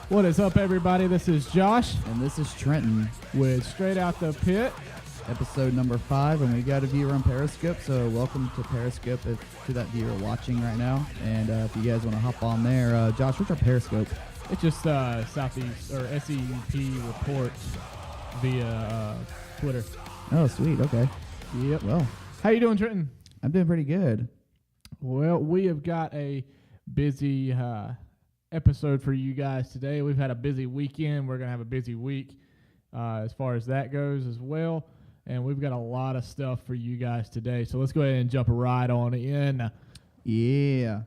What is up, everybody? This is Josh And this is Trenton, with Straight Out the Pit. episode number 5, and we got a viewer on Periscope, so welcome to Periscope to that viewer watching right now. And if you guys want to hop on there, Josh, what's our Periscope? It's just Southeast or SEP reports via Twitter. Oh, sweet. Okay. Yep. Well, How you doing, Trenton? I'm doing pretty good. Well, we have got a busy episode for you guys today. We've had a busy weekend. We're gonna have a busy week as far as that goes as well. And we've got a lot of stuff for you guys today. So let's go ahead and jump right on in. Yeah.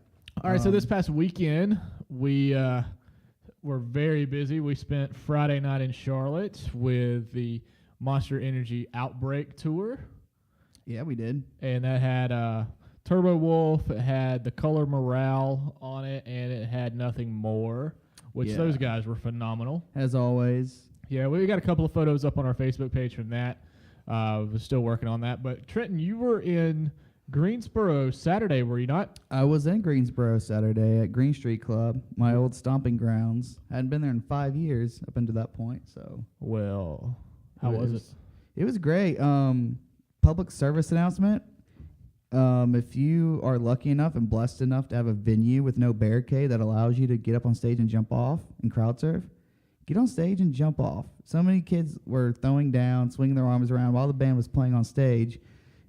All right, so this past weekend, we were very busy. We spent Friday night in Charlotte with the Monster Energy Outbreak Tour. Yeah, we did. And that had Turbo Wolf, it had the Color Morale on it, and it had Nothing More, which those guys were phenomenal. As always. Yeah, we got a couple of photos up on our Facebook page from that. We're still working on that. But, Trenton, you were in Greensboro Saturday, were you not? I was in Greensboro Saturday at Green Street Club, my old stomping grounds. I hadn't been there in 5 years up until that point, so. Well, how was it? It was great. Public service announcement. If you are lucky enough and blessed enough to have a venue with no barricade that allows you to get up on stage and jump off and crowd surf, get on stage and jump off. So many kids were throwing down, swinging their arms around while the band was playing on stage.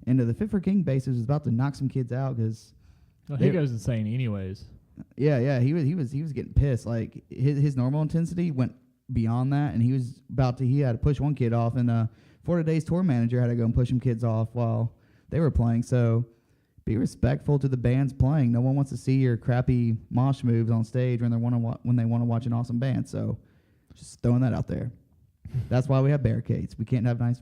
And the Fit for King bassist was about to knock some kids out because He goes insane anyways. Yeah, he was getting pissed. Like his normal intensity went beyond that, and he had to push one kid off, and Florida Days tour manager had to go and push some kids off while they were playing. So be respectful to the bands playing. No one wants to see your crappy mosh moves on stage when they want to watch an awesome band. So just throwing that out there. That's why we have barricades. We can't have nice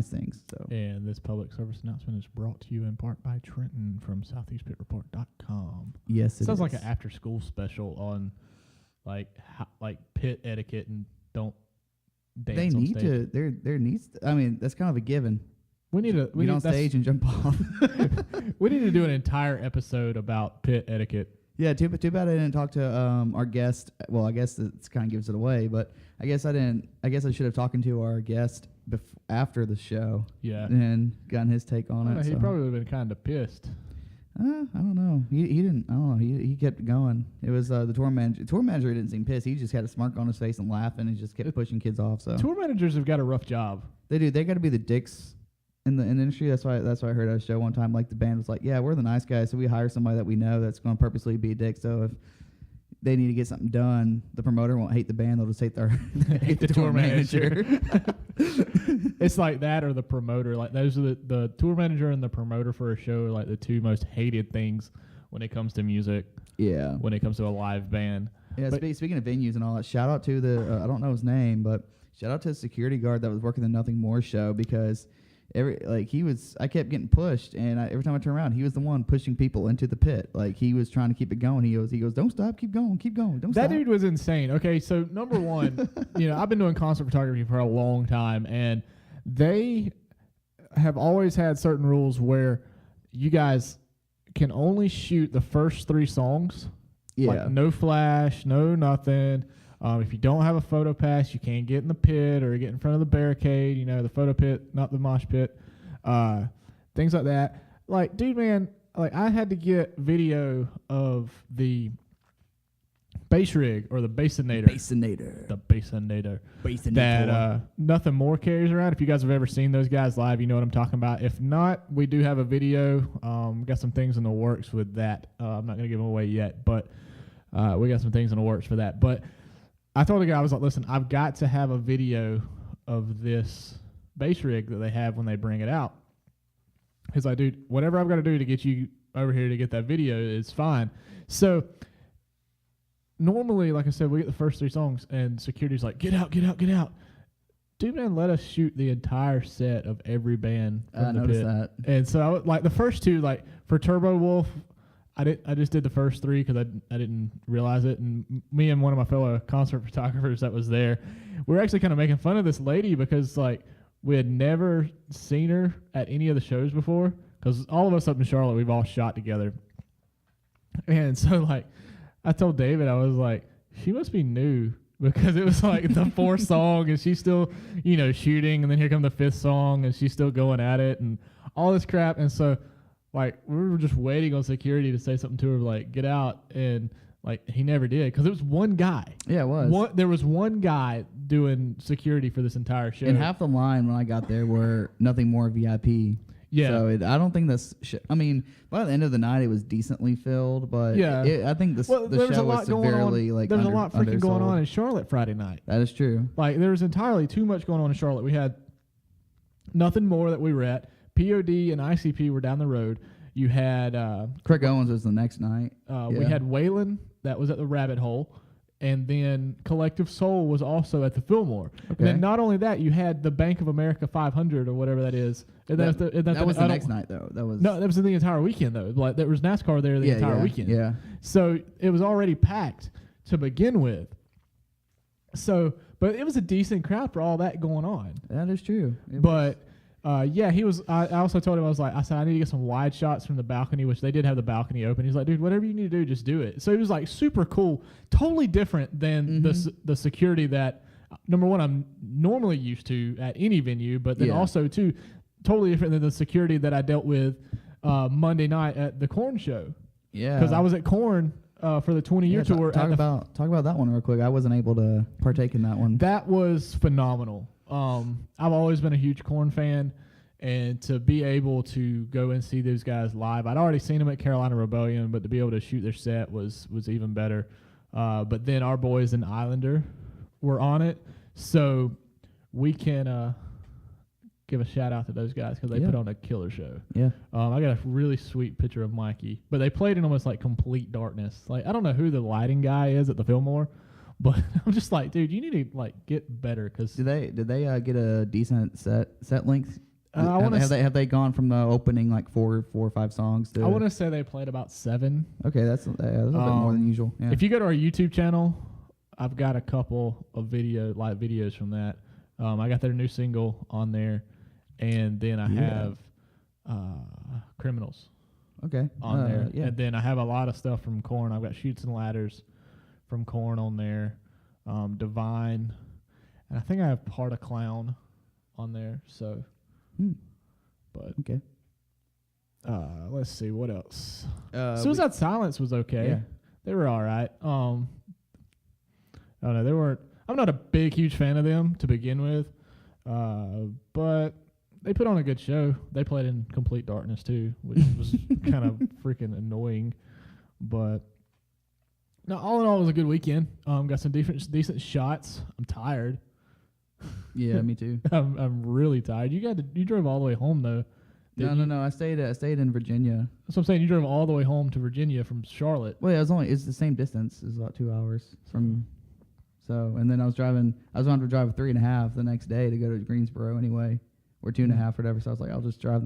things. So. And this public service announcement is brought to you in part by Trenton from SoutheastPitReport.com. Yes, it sounds is. like an after-school special on like pit etiquette and don't dance. They on need stage. to. There needs. I mean, that's kind of a given. We need to Get on stage and jump off. We need to do an entire episode about pit etiquette. Yeah, too bad I didn't talk to our guest. Well, I guess it kind of gives it away, but I guess I didn't. I guess I should have talked to our guest after the show. Yeah, and gotten his take on it. He probably would have been kind of pissed. I don't know. He didn't. I don't know. He kept going. It was the tour manager. Tour manager didn't seem pissed. He just had a smirk on his face and laughing, and just kept pushing kids off. So tour managers have got a rough job. They do. They got to be the dicks in the industry. That's why I heard at a show one time, like the band was like, yeah, we're the nice guys, so we hire somebody that we know that's going to purposely be a dick. So if they need to get something done, the promoter won't hate the band, they'll just hate the tour manager. It's like that or the promoter. Like those are the tour manager and the promoter for a show are like the two most hated things when it comes to music. Yeah. When it comes to a live band. Yeah, speaking of venues and all that, shout out to the I don't know his name, but shout out to the security guard that was working the Nothing More show, because I kept getting pushed, and every time I turn around, he was the one pushing people into the pit. Like he was trying to keep it going. He goes, don't stop, keep going, don't stop. That dude was insane. Okay, so number one, I've been doing concert photography for a long time, and they have always had certain rules where you guys can only shoot the first 3 songs. Yeah. Like no flash, no nothing. If you don't have a photo pass, you can't get in the pit or get in front of the barricade, the photo pit, not the mosh pit, things like that. Like, dude, man, like I had to get video of the bass rig or the bassinator. The bassinator. That Nothing More carries around. If you guys have ever seen those guys live, you know what I'm talking about. If not, we do have a video. We got some things in the works with that. I'm not going to give them away yet, but we got some things in the works for that. But I told the guy, I was like, listen, I've got to have a video of this bass rig that they have when they bring it out. He's like, dude, whatever I've got to do to get you over here to get that video is fine. So normally, like I said, we get the first 3 songs, and security's like, get out. Dude, man, let us shoot the entire set of every band from the noticed pit. that. And so, the first 2, like, for Turbo Wolf, I just did the first 3 because I didn't realize it, and me and one of my fellow concert photographers that was there, we were actually kind of making fun of this lady because we had never seen her at any of the shows before, because all of us up in Charlotte, we've all shot together, and so I told David, I was like, she must be new because it was like the fourth song and she's still, shooting, and then here come the fifth song and she's still going at it and all this crap. And so like we were just waiting on security to say something to her, like, get out, and like he never did, because it was one guy. Yeah, it was. There was one guy doing security for this entire show. And half the line when I got there were nothing more VIP. Yeah. So I don't think this. I mean, by the end of the night, it was decently filled, but I think the show was severely like. There was a lot freaking going on in Charlotte Friday night. That is true. Like there was entirely too much going on in Charlotte. We had nothing more that we were at. POD and ICP were down the road. You had Craig Owens was the next night. We had Waylon that was at the Rabbit Hole, and then Collective Soul was also at the Fillmore. Okay. And then not only that, you had the Bank of America 500 or whatever that is. And that was the next night though. That was the entire weekend though. Like there was NASCAR there the entire weekend. Yeah. So it was already packed to begin with. So, but it was a decent crowd for all that going on. That is true. He was. I also told him, I said I need to get some wide shots from the balcony, which they did have the balcony open. He's like, dude, whatever you need to do, just do it. So it was like super cool, totally different than the security that, number one, I'm normally used to at any venue, but then also too, totally different than the security that I dealt with Monday night at the Korn show. Yeah, because I was at Korn for the 20-year tour. Talk about that one real quick. I wasn't able to partake in that one. That was phenomenal. I've always been a huge Korn fan, and to be able to go and see those guys live, I'd already seen them at Carolina Rebellion, but to be able to shoot their set was even better. But then our boys in Islander were on it, so we can give a shout out to those guys because they put on a killer show. Yeah. I got a really sweet picture of Mikey, but they played in almost like complete darkness. Like I don't know who the lighting guy is at the Fillmore. But I'm just like, dude, you need to like get better. Cause did they get a decent set length? Have they gone from the opening like four or five songs to? I want to say they played about 7. Okay, that's a little bit more than usual. Yeah. If you go to our YouTube channel, I've got a couple of live videos from that. I got their new single on there, and then I have Criminals. Okay. On there, and then I have a lot of stuff from Korn. I've got Chutes and Ladders from Korn on there, Divine, and I think I have Part of Clown on there. So, but okay. Let's see what else. Suicide Silence was okay. Yeah. They were all right. I don't know. They weren't. I'm not a huge fan of them to begin with, but they put on a good show. They played in complete darkness too, which was kind of freaking annoying, but. No, all in all, it was a good weekend. Got some decent shots. I'm tired. Yeah, me too. I'm really tired. You drove all the way home though. No. I stayed in Virginia. That's what I'm saying. You drove all the way home to Virginia from Charlotte. Well, yeah, it's the same distance. It's about 2 hours from. So, and then I was going to drive 3.5 the next day to go to Greensboro anyway, or 2.5 whatever. So I was like, I'll just drive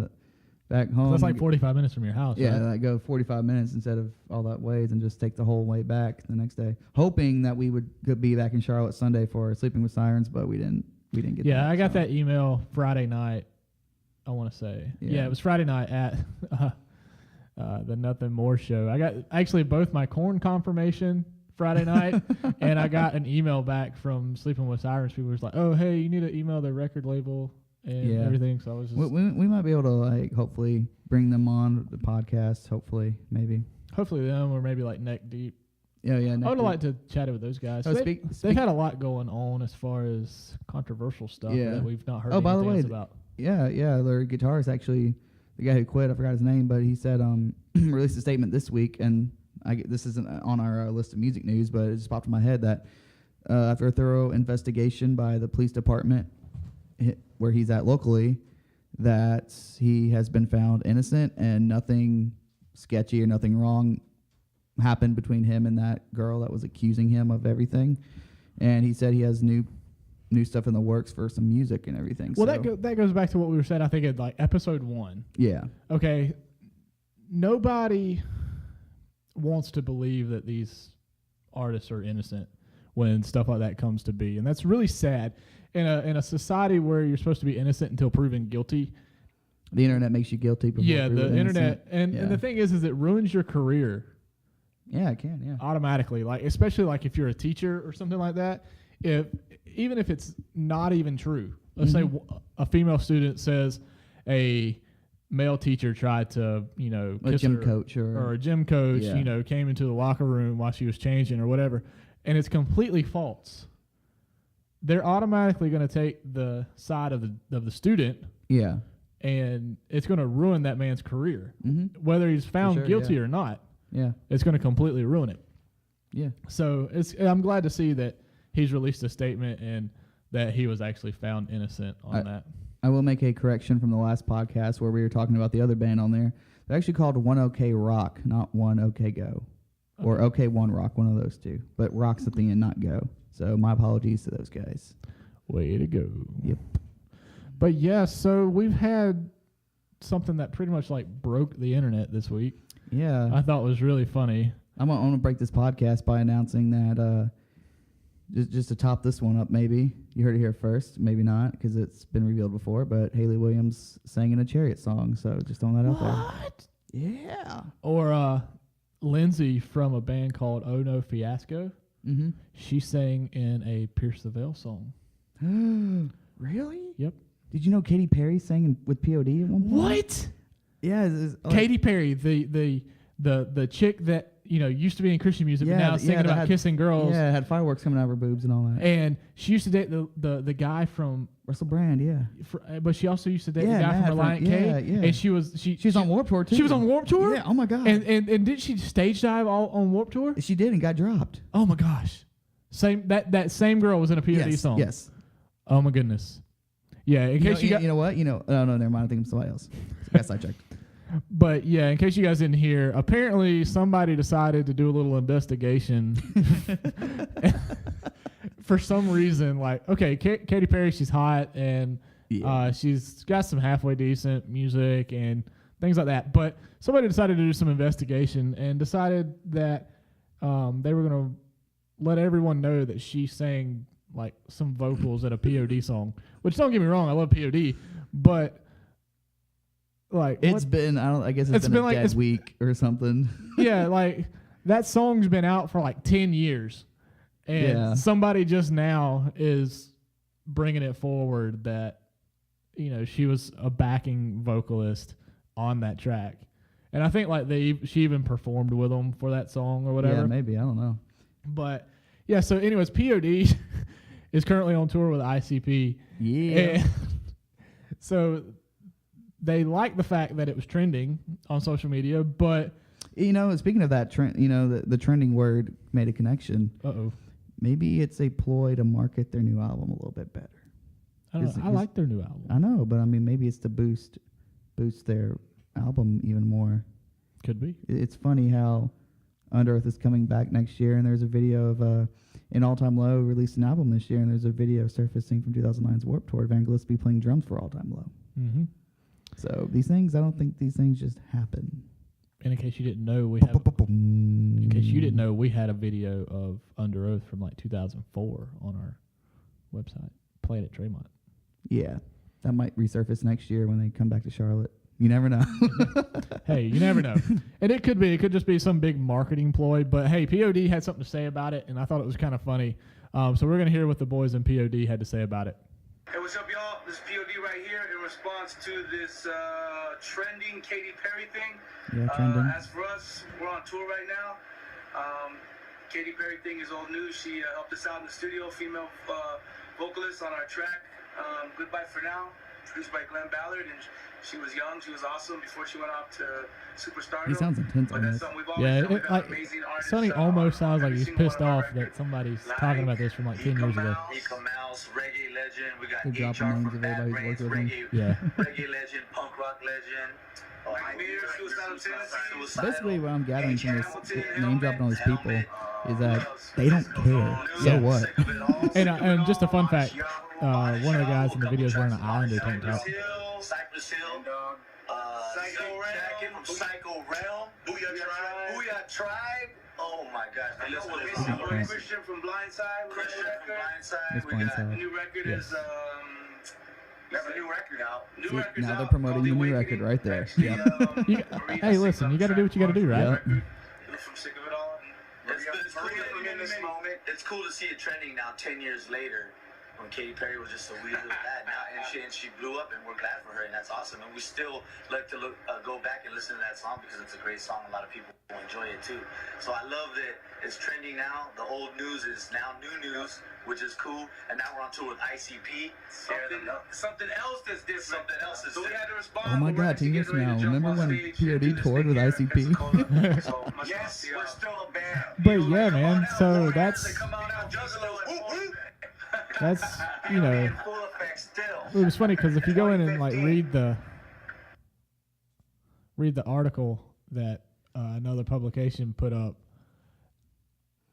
back home. So that's like 45 minutes from your house. Yeah, right? I go 45 minutes instead of all that ways, and just take the whole way back the next day, hoping that we could be back in Charlotte Sunday for Sleeping with Sirens, but we didn't get. Yeah, that, I got that email Friday night. I want to say, yeah, it was Friday night at the Nothing More show. I got actually both my Korn confirmation Friday night, and I got an email back from Sleeping with Sirens. People were like, "Oh, hey, you need to email the record label." And everything, so I was just... We might be able to, like, hopefully bring them on the podcast, hopefully them, or maybe, like, Neck Deep. Yeah, I would like to chat with those guys. They've had a lot going on as far as controversial stuff that we've not heard by the way, about. Yeah, their guitarist, actually, the guy who quit, I forgot his name, but he said, released a statement this week, and this isn't on our list of music news, but it just popped in my head that after a thorough investigation by the police department, where he's at locally, that he has been found innocent and nothing sketchy or nothing wrong happened between him and that girl that was accusing him of everything. And he said he has new stuff in the works for some music and everything. Well, that goes back to what we were saying, I think, in like episode 1. Yeah. Okay. Nobody wants to believe that these artists are innocent when stuff like that comes to be, and that's really sad. In a society where you're supposed to be innocent until proven guilty, the internet makes you guilty. Yeah, the internet, and the thing is it ruins your career Yeah, it can. Yeah. Automatically, like especially like if you're a teacher or something like that. Even if it's not even true, let's say a female student says a male teacher tried to, A kiss gym her, coach or a gym coach, Yeah. Came into the locker room while she was changing or whatever, and it's completely false. They're automatically going to take the side of the student. Yeah. And it's going to ruin that man's career, Mm-hmm. whether he's found sure, guilty yeah. or not. Yeah. It's going to completely ruin it. Yeah. So I'm glad to see that he's released a statement and that he was actually found innocent on that. I will make a correction from the last podcast where we were talking about the other band on there. They're actually called One OK Rock, not One OK Go. Or OK One Rock, one of those two. But Rock's at the end, not Go. So my apologies to those guys. Way to go. Yep. But yeah, so we've had something that pretty much like broke the internet this week. Yeah. I thought was really funny. I'm going to break this podcast by announcing that just to top this one up, maybe. You heard it here first. Maybe not, because it's been revealed before. But Haley Williams sang in a Chariot song, so just throwing that out there. What? Yeah. Or Lindsay from a band called Oh No Fiasco. Mm-hmm. She sang in a Pierce the Veil song. Really? Yep. Did you know Katy Perry sang with POD at one point? What? Yeah. It's Katy Perry, the chick that used to be in Christian music, but Yeah, now yeah, singing that about had- kissing girls. Yeah, it had fireworks coming out of her boobs and all that. And she used to date the guy from, Russell Brand, yeah. but she also used to date Yeah, the guy Matt from Reliant from- K. yeah, yeah. And she was on Warped Tour too. She was on Warped Tour. Yeah. Oh my god. And did she stage dive all on Warped Tour? she did and got dropped. Oh my gosh. That same girl was in a POD song. Yes. Oh my goodness. Yeah. In case you got. You know what? Oh no, never mind. I think I'm somebody else. I got sidetracked. But yeah, in case you guys didn't hear, apparently somebody decided to do a little investigation. For some reason, like, okay, Katy Perry, she's hot and she's got some halfway decent music and things like that. But somebody decided to do some investigation and decided that they were going to let everyone know that she sang like some vocals at a POD song. Which, don't get me wrong, I love POD, but like I guess it's been like a dead week or something. Yeah, like that song's been out for like 10 years. And somebody just now is bringing it forward that, she was a backing vocalist on that track. And I think like she even performed with them for that song or whatever. Yeah, maybe. I don't know. But yeah, so anyways, POD is currently on tour with ICP. Yeah. And so they like the fact that it was trending on social media, but speaking of that trend, the trending word made a connection. Uh-oh. Maybe it's a ploy to market their new album a little bit better. I don't know. I like their new album. I know, but I mean, maybe it's to boost their album even more. Could be. It's funny how Under Earth is coming back next year, and there's a video of In All Time Low released an album this year, and there's a video surfacing from 2009's Warped Tour of Van Gillespie playing drums for All Time Low. Mm-hmm. So these things, I don't think these things just happen. And in case you didn't know, we had a video of Under Oath from like 2004 on our website. Played at Tremont. Yeah, that might resurface next year when they come back to Charlotte. You never know. Hey, you never know. And it could just be some big marketing ploy. But hey, POD had something to say about it, and I thought it was kind of funny. So we're gonna hear what the boys in POD had to say about it. Hey, what's up, y'all? This is POD right here in response to this trending Katy Perry thing. Yeah, trending. As for us, we're on tour right now. Katy Perry thing is old news. She helped us out in the studio, female vocalist on our track, Goodbye For Now, produced by Glenn Ballard. And she was young, she was awesome before she went off to superstardom. He sounds intense on this. Sonny almost sounds like he's pissed off that somebody's talking about this from like 10 years ago. Eka Mouse, reggae legend. We got They're dropping names of everybody who's worked with him. Yeah. Reggae legend, punk rock legend. Basically, what I'm gathering from this name dropping all these people is that they don't care. So what? And just a fun fact, one of the guys in the video is wearing an Islander tank top. Cypress Hill, Psycho Realm, Booyah Tribe. Oh my gosh! Christian from Blindside. It's Blindside. The new record is. We have a new record out. Now they're promoting the new record right there. Hey, listen, you got to do what you got to do, right? Yep. From Sick of It All. It's cool in this moment. It's cool to see it trending now 10 years later. When Katy Perry was just a wee little lad now, and she blew up, and we're glad for her, and that's awesome. And we still like to go back and listen to that song because it's a great song. A lot of people enjoy it too. So I love that it's trending now. The old news is now new news, which is cool. And now we're on tour with ICP. Something else that's different. Something else is. So we had to respond. Oh my God, 10 years from now. Remember when POD toured with ICP? Yes, we're still a band. But yeah, man. So that's you know. It was funny because if you go in and like read the article that another publication put up,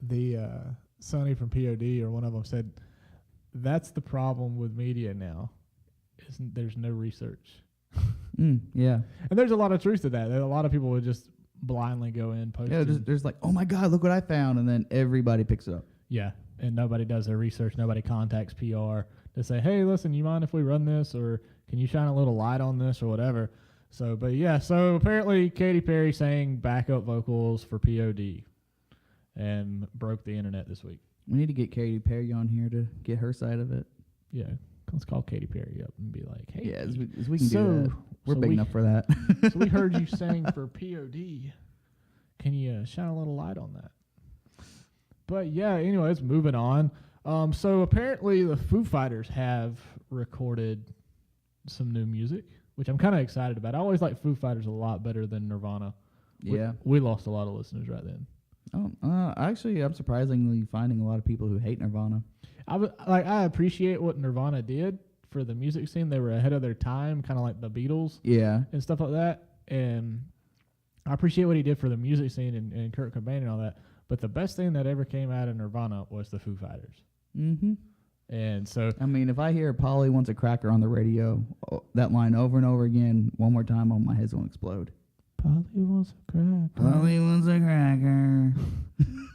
the Sonny from POD or one of them said that's the problem with media now, isn't there's no research. Yeah, and there's a lot of truth to that. A lot of people would just blindly go in post. Yeah, there's like, oh my God, look what I found, and then everybody picks it up. Yeah, and nobody does their research. Nobody contacts PR to say, hey, listen, you mind if we run this, or can you shine a little light on this, or whatever. So, but yeah, so apparently Katy Perry sang backup vocals for POD and broke the internet this week. We need to get Katy Perry on here to get her side of it. Yeah, let's call Katy Perry up and be like, hey. Yeah, as we can do that. We're big enough for that. So we heard you sang for POD. Can you shine a little light on that? But yeah, anyways, moving on. So apparently the Foo Fighters have recorded some new music, which I'm kind of excited about. I always like Foo Fighters a lot better than Nirvana. Yeah. We lost a lot of listeners right then. Actually, I'm surprisingly finding a lot of people who hate Nirvana. I appreciate what Nirvana did for the music scene. They were ahead of their time, kind of like the Beatles. Yeah. And stuff like that. And I appreciate what he did for the music scene and Kurt Cobain and all that. But the best thing that ever came out of Nirvana was the Foo Fighters. Mm-hmm. And so, I mean, if I hear Polly wants a cracker on the radio, that line over and over again, one more time, all my head's going to explode. Polly wants a cracker. Polly wants a cracker.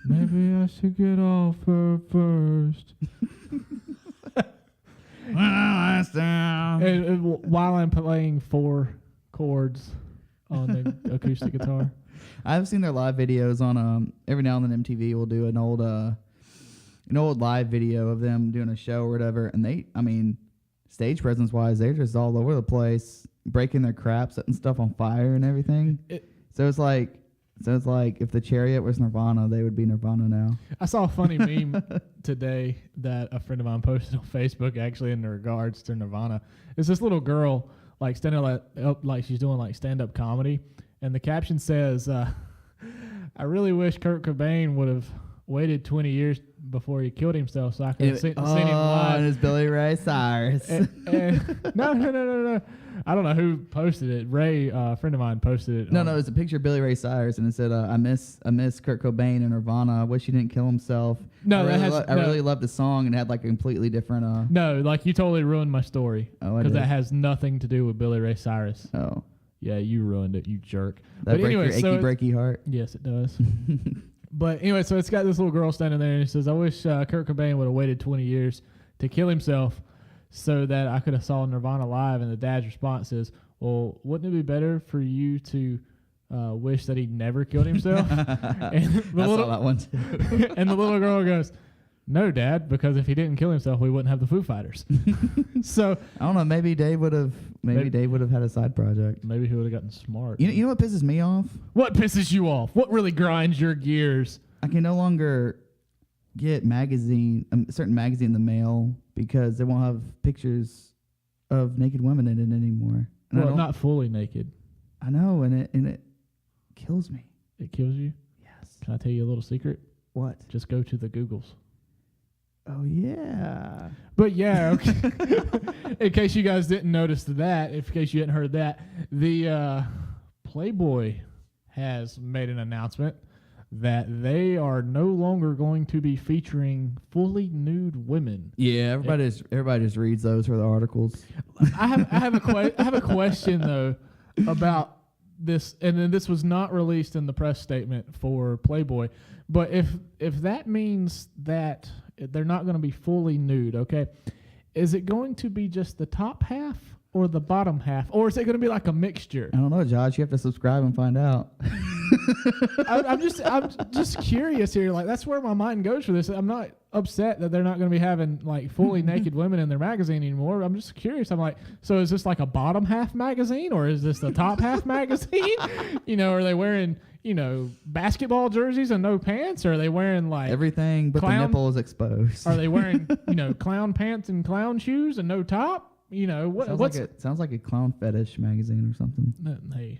Maybe I should get off her first. And while I'm playing 4 chords on the acoustic guitar. I've seen their live videos on every now and then MTV will do an old live video of them doing a show or whatever, and they, I mean, stage presence wise, they're just all over the place, breaking their crap, setting stuff on fire and everything. So it's like if the Chariot was Nirvana, they would be Nirvana now. I saw a funny meme today that a friend of mine posted on Facebook, actually in regards to Nirvana. It's this little girl like standing up like she's doing like stand-up comedy, and the caption says, "I really wish Kurt Cobain would have waited 20 years before he killed himself so I could have seen him live." And it's Billy Ray Cyrus. and no. I don't know who posted it. Ray, a friend of mine, posted it. No, it's a picture of Billy Ray Cyrus, and it said, "I miss Kurt Cobain and Nirvana. I wish he didn't kill himself." No, I really loved the song, and it had like a completely different. No, like you totally ruined my story. Oh, because that has nothing to do with Billy Ray Cyrus. Oh, yeah, you ruined it, you jerk. That breaks your achy breaky heart. Yes, it does. But anyway, so it's got this little girl standing there, and it says, "I wish Kurt Cobain would have waited 20 years to kill himself so that I could have saw Nirvana live." And the dad's response is, "Well, wouldn't it be better for you to wish that he never killed himself?" And I saw that one too. And the little girl goes, "No, Dad, because if he didn't kill himself, we wouldn't have the Foo Fighters." So I don't know. Maybe Dave would have. Dave would have had a side project. Maybe he would have gotten smart. You know what pisses me off? What pisses you off? What really grinds your gears? I can no longer get certain magazine in the mail because they won't have pictures of naked women in it anymore. And well, not fully naked. I know, and it kills me. It kills you? Yes. Can I tell you a little secret? What? Just go to the Googles. Oh, yeah. But yeah, okay. In case you guys didn't notice that, in case you hadn't heard that, the Playboy has made an announcement that they are no longer going to be featuring fully nude women. Yeah, everybody just reads those for the articles. I have a question though about this, and then this was not released in the press statement for Playboy. But if that means that they're not going to be fully nude, okay, is it going to be just the top half or the bottom half, or is it going to be like a mixture? I don't know, Josh. You have to subscribe and find out. I'm just curious here. Like, that's where my mind goes for this. I'm not upset that they're not going to be having like fully naked women in their magazine anymore. I'm just curious. I'm like, so is this like a bottom half magazine or is this the top half magazine? Are they wearing basketball jerseys and no pants? Or are they wearing like everything but the nipple is exposed? Are they wearing clown pants and clown shoes and no top? Sounds like a clown fetish magazine or something. Hey,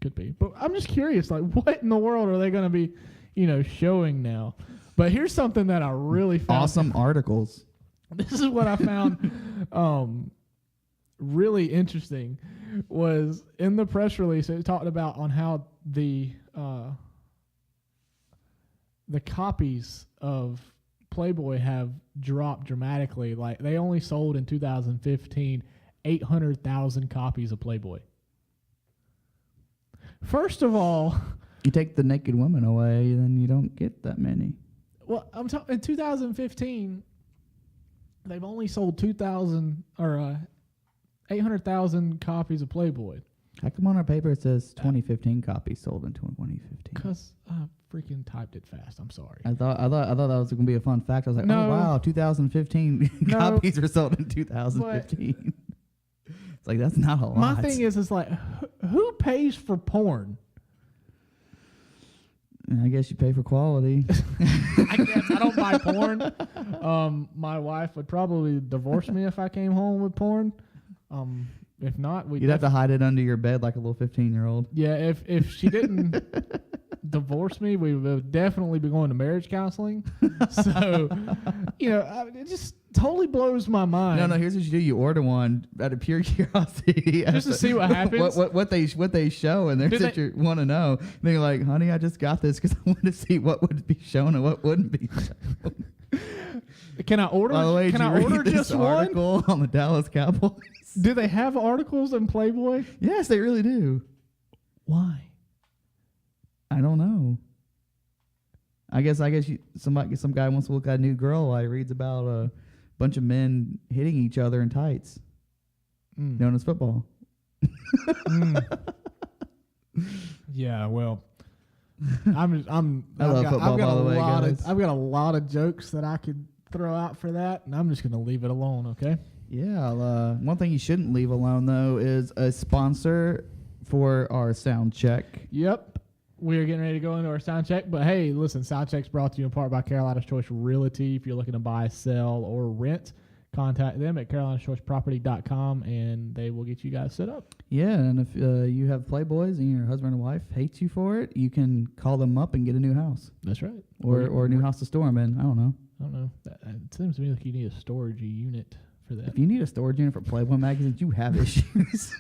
could be. But I'm just curious, like, what in the world are they going to be, showing now? But here's something that I really found. Awesome articles. This is what I found really interesting was in the press release. It talked about on how the copies of Playboy have dropped dramatically. Like, they only sold in 2015 800,000 copies of Playboy. First of all, you take the naked women away, then you don't get that many. Well, I'm talking in 2015, they've only sold 2,000 or 800,000 copies of Playboy. How come on our paper it says 2015 copies sold in 2015? Because I freaking typed it fast. I'm sorry. I thought that was going to be a fun fact. I was like, no, oh wow, 2015 copies were sold in 2015. It's like, that's not a lot. My thing is like, who pays for porn? I guess you pay for quality. I guess I don't buy porn. My wife would probably divorce me if I came home with porn. If not, you'd have to hide it under your bed like a little 15-year-old. Yeah, if she didn't divorce me, we would definitely be going to marriage counseling. So, it just totally blows my mind. No, here's what you do: you order one out of pure curiosity, just to see what happens. What they show, and there's that you want to know. And then you're like, honey, I just got this because I want to see what would be shown and what wouldn't be shown. Can I order? By the way, can I order just one article on the Dallas Cowboys? Do they have articles in Playboy? Yes, they really do. Why? I don't know. I guess some guy wants to look at a new girl while he reads about a bunch of men hitting each other in tights, known as football. Yeah, well, I've love football, by the way, guys. I've got a lot of jokes that I could throw out for that, and I'm just going to leave it alone, okay? Yeah, one thing you shouldn't leave alone, though, is a sponsor for our sound check. Yep. We're getting ready to go into our sound check. But, hey, listen, sound check's brought to you in part by Carolina's Choice Realty. If you're looking to buy, sell, or rent, contact them at carolinaschoiceproperty.com, and they will get you guys set up. Yeah, and if you have Playboys and your husband or wife hates you for it, you can call them up and get a new house. That's right. Or a new house to store them in. I don't know. It seems to me like you need a storage unit for that. If you need a storage unit for Playboy magazines, you have issues.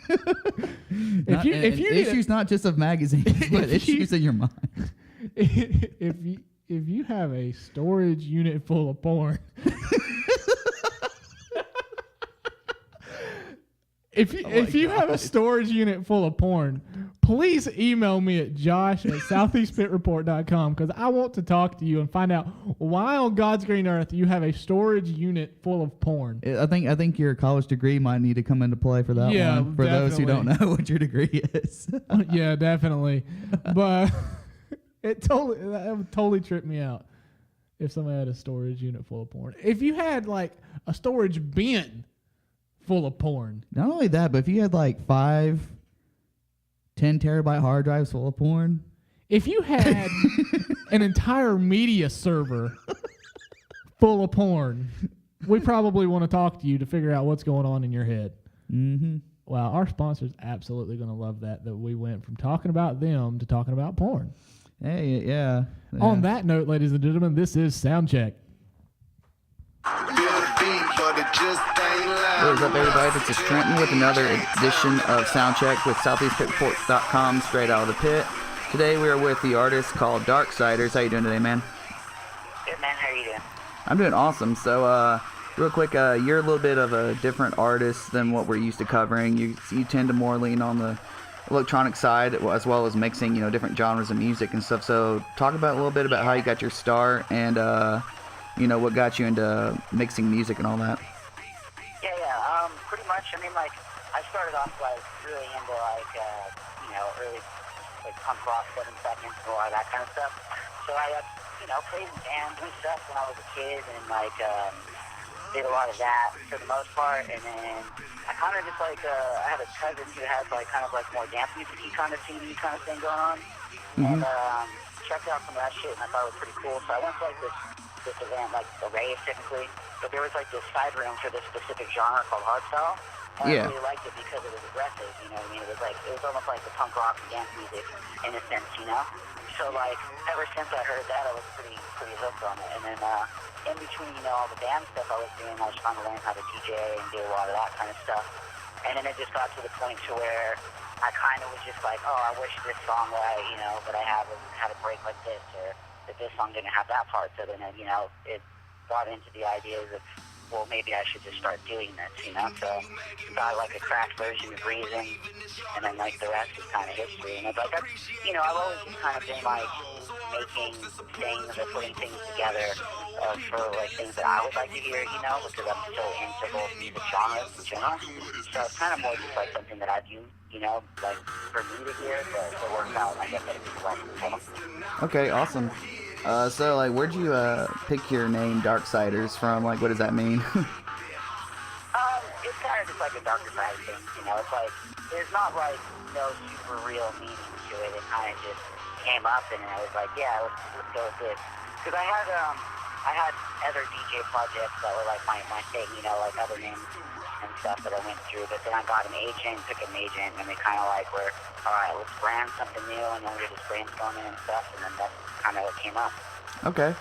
Issues not just of magazines, but issues in your mind. If you have a storage unit full of porn, if you have a storage unit full of porn, please email me at josh@southeastpitreport.com because I want to talk to you and find out why on God's green earth you have a storage unit full of porn. I think your college degree might need to come into play for that one. For definitely. Those who don't know what your degree is. Yeah, definitely. But that would totally trip me out if somebody had a storage unit full of porn. If you had like a storage bin full of porn. Not only that, but if you had like 5 10-terabyte hard drives full of porn. If you had an entire media server full of porn, we probably want to talk to you to figure out what's going on in your head. Mm-hmm. Wow, our sponsor's absolutely going to love that we went from talking about them to talking about porn. Hey, yeah. On that note, ladies and gentlemen, this is Soundcheck. What is up, everybody? This is Trenton with another edition of Soundcheck with SoutheastPitReport.com, straight out of the pit. Today we are with the artist called Darksiders. How you doing today, man? Good, man. How are you doing? I'm doing awesome. So, real quick, you're a little bit of a different artist than what we're used to covering. You tend to more lean on the electronic side as well as mixing, different genres of music and stuff. So, talk about a little bit about how you got your start and, what got you into mixing music and all that. Pretty much. I mean, I started off, really into, early like punk rock, 7 Seconds, and a lot of that kind of stuff. So I, played in bands and stuff when I was a kid, and like did a lot of that for the most part. And then I kind of just like I had a cousin who has like kind of like more dance music kind of CD kind of thing going on, and checked out some of that shit, and I thought it was pretty cool. So I went to like this event, like a rave typically, but there was like this side room for this specific genre called hardstyle. And I really liked it because it was aggressive, you know what I mean? It was almost like the punk rock dance music in a sense, you know? So like ever since I heard that, I was pretty hooked on it. And then in between, all the band stuff I was doing, I was trying to learn how to DJ and do a lot of that kind of stuff. And then it just got to the point to where I kind of was just like, oh, I wish this song that I had a break like this, or that this song didn't have that part. So then it got into the ideas of, well, maybe I should just start doing this, you know? So got like a cracked version of Reason, and then like the rest is kind of history. And it's like, I've always just kind of been like making things or putting things together for like things that I would like to hear, because I'm so into both music genres in general. So it's kind of more just like something that I do, like for me to hear, but to work out, and I guess that it's like, Okay, awesome. So, like, where'd you pick your name, Darksiders, from? Like, what does that mean? It's kind of just like a darker side thing, It's like, there's not, like, no super real meaning to it. It kind of just came up, and I was like, yeah, let's go with this. Because I had other DJ projects that were, like, my thing, like other names and stuff that I went through. But then I got an agent, took an agent, and they kind of, like, were, all right, let's brand something new, and then we're just brainstorming and stuff, and then that's kind of what came up. Okay.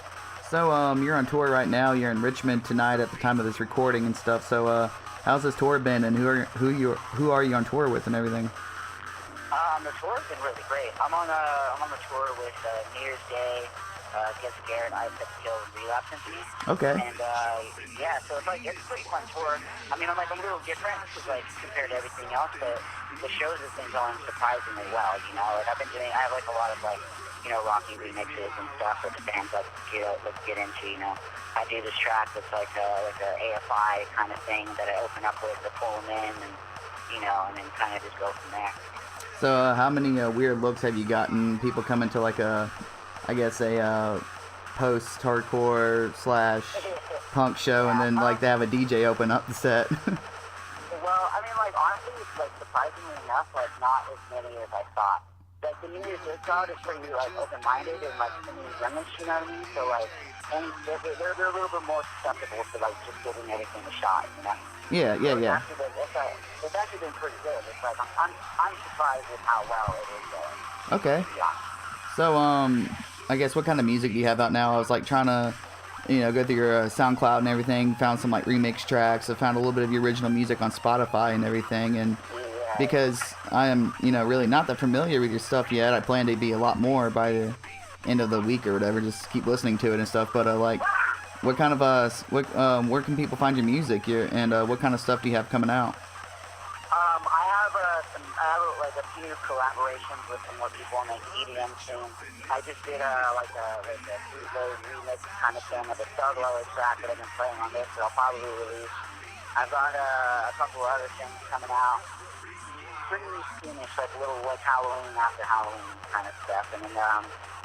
So, you're on tour right now. You're in Richmond tonight at the time of this recording and stuff. So, how's this tour been, and who are you on tour with and everything? The tour's been really great. I'm on the tour with New Year's Day, Against Garrett, I Set Kill, and Relapse Symphony. Okay. And so it's like, it's a pretty fun tour. I mean, I'm like a little different, like compared to everything else, but the shows have been going surprisingly well. Like I have like a lot of like, rocky remixes and stuff that the bands like get into. I do this track that's like a AFI kind of thing that I open up with to pull them in, and and then kind of just go from there. So, how many weird looks have you gotten? People coming to like a post-hardcore / punk show, and then like they have a DJ open up the set. Well, I mean, like honestly, it's like surprisingly enough, like not as many as I thought. Like the New Year's Day crowd is pretty like open-minded and like youngish, you know what I mean? So like, and they're a little bit more susceptible to like just giving everything a shot, Yeah. It's actually been pretty good. It's like I'm surprised with how well it is going. Okay. Yeah. So I guess what kind of music do you have out now? I was like trying to, go through your SoundCloud and everything. Found some like remix tracks. I found a little bit of your original music on Spotify and everything. And because I am, really not that familiar with your stuff yet, I plan to be a lot more by the end of the week or whatever. Just keep listening to it and stuff. But like, what kind of where can people find your music here, and what kind of stuff do you have coming out? I have like a few collaborations with some more people on like EDM soon. I just did like a bootleg remix kind of thing of a Thug Lower track that I've been playing on this that I'll probably release. I've got a couple other things coming out. Pretty soonish, like little like Halloween after Halloween kind of stuff, and then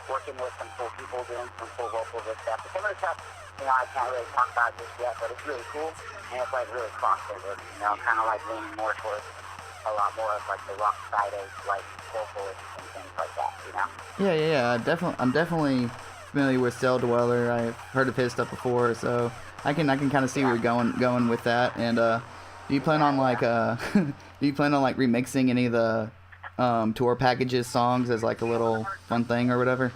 working with some cool people doing some cool vocals and stuff. But some of the stuff, I can't really talk about just yet, but it's really cool, and it's like really crossover, kind of like leaning more towards a lot more of like the rock side of like vocals and things like that, Yeah. I'm definitely familiar with Cell Dweller. I've heard of his stuff before, so I can kind of see where you're going with that. And do you plan on like remixing any of the tour packages songs as like a little fun thing or whatever?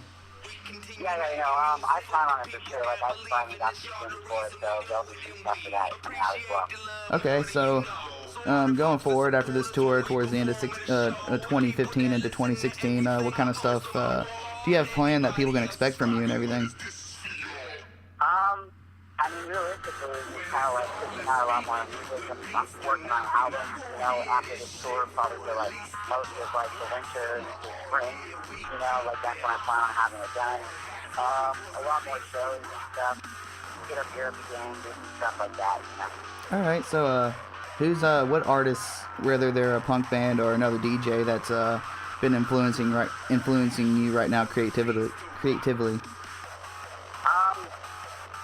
Yeah, I plan on it for sure. Like I finally got some things for it, so there'll be some stuff for that coming out as well. Okay, so. Going forward after this tour towards the end of 2015 into 2016, what kind of stuff do you have planned that people can expect from you and everything? I mean, realistically, it's kind of like pushing out a lot more music. I'm working on albums, after this tour, probably for like most of like the winter to spring, like that's when I plan on having it done. A lot more shows and stuff. Get up Europe again, do some stuff like that, All right, so what artists, whether they're a punk band or another DJ that's been influencing you right now creatively?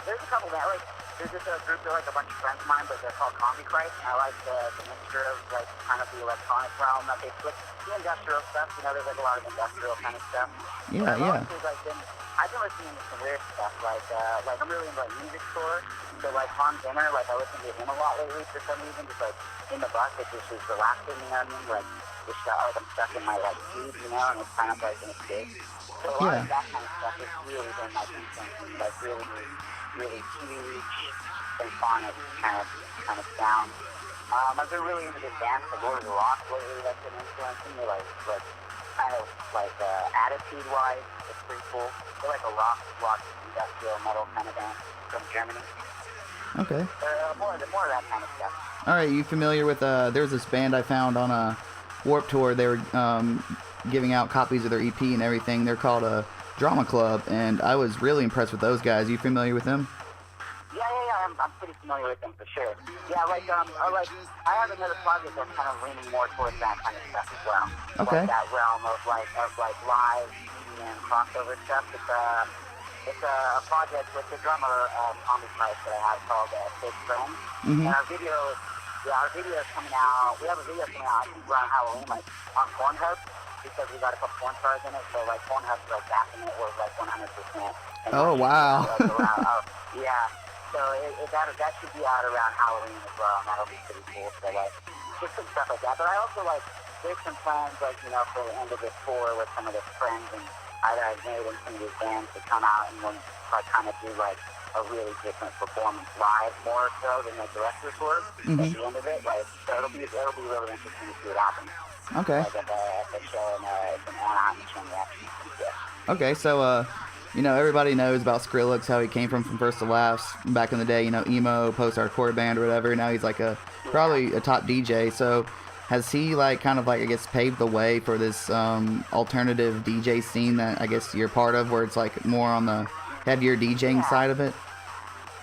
There's a couple that, like, there's just a group, they're like a bunch of friends of mine, but they're called Combi Christ, and I like the mixture of, like, kind of the electronic realm that they split, the industrial stuff, you know, there's, like, a lot of industrial kind of stuff. Yeah, yeah. I've been listening to some weird stuff, like, I'm really into, like, music store, so, like, Hans Zimmer, like, I listen to him a lot lately for some reason, just, like, in the bus, it just is relaxing, you know what I mean, like, just, like, I'm stuck in my, like, feed, you know, and it's kind of, like, an escape. So a lot of that kind of stuff has really been, like, influencing, like, really huge, symphonic kind of sound. I've been really into this band, the Lord of the Rock, lately. That's been influencing me, like kind of like attitude-wise. It's pretty cool. They're like a rock industrial metal kind of band from Germany. Okay. More of that kind of stuff. All right, you familiar with? There's this band I found on a Warped Tour. They were giving out copies of their EP and everything. They're called a Drama Club, and I was really impressed with those guys. You familiar with them? Yeah. I'm pretty familiar with them for sure. Yeah, I have another project that's kind of leaning more towards that kind of stuff as well. Okay. Like that realm of live and crossover stuff. It's a project with the drummer Tommy Price that I have called Big Friends. Mm-hmm. And our video is coming out. We have a video coming out, I think, around Halloween, like on Pornhub, because we got a couple porn stars in it. So like Pornhub's like backing it with like 100%. Oh wow. Yeah. So that should be out around Halloween as well, and that'll be pretty cool. So like just some stuff like that. But I also like there's some plans like for the end of this tour with some of the friends and I've made in some of these bands to come out and then like kind of do like a really different performance live more so than the director tour at the end of it. Like so it'll be really interesting to see what happens. Okay. Like at the show in Anaheim, Chain Reaction. Yeah. Okay, so everybody knows about Skrillex, how he came from First to Last back in the day. Emo, post-hardcore band or whatever. Now he's like probably a top DJ. So has he I guess paved the way for this alternative DJ scene that I guess you're part of, where it's like more on the heavier DJing side of it?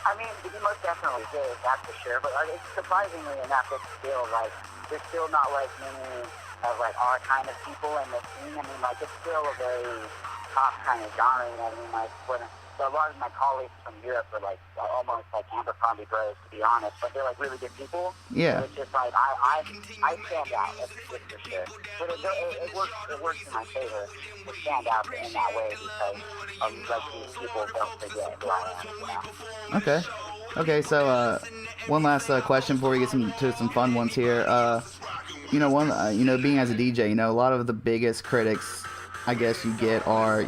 I mean, he most definitely did, that's for sure. But it's surprisingly enough, it's still there's still not many of our kind of people in the scene. I mean, it's still a very top kind of genre. You know what I mean? So a lot of my colleagues from Europe are almost like Abercrombie Bros, to be honest, but they're really good people. Yeah. So it's just I stand out, that's for sure. But it works in my favor to stand out in that way because these people don't forget who I am. You know? Okay. So one last question before we get to some fun ones here. Being as a DJ, a lot of the biggest critics, I guess, you get are,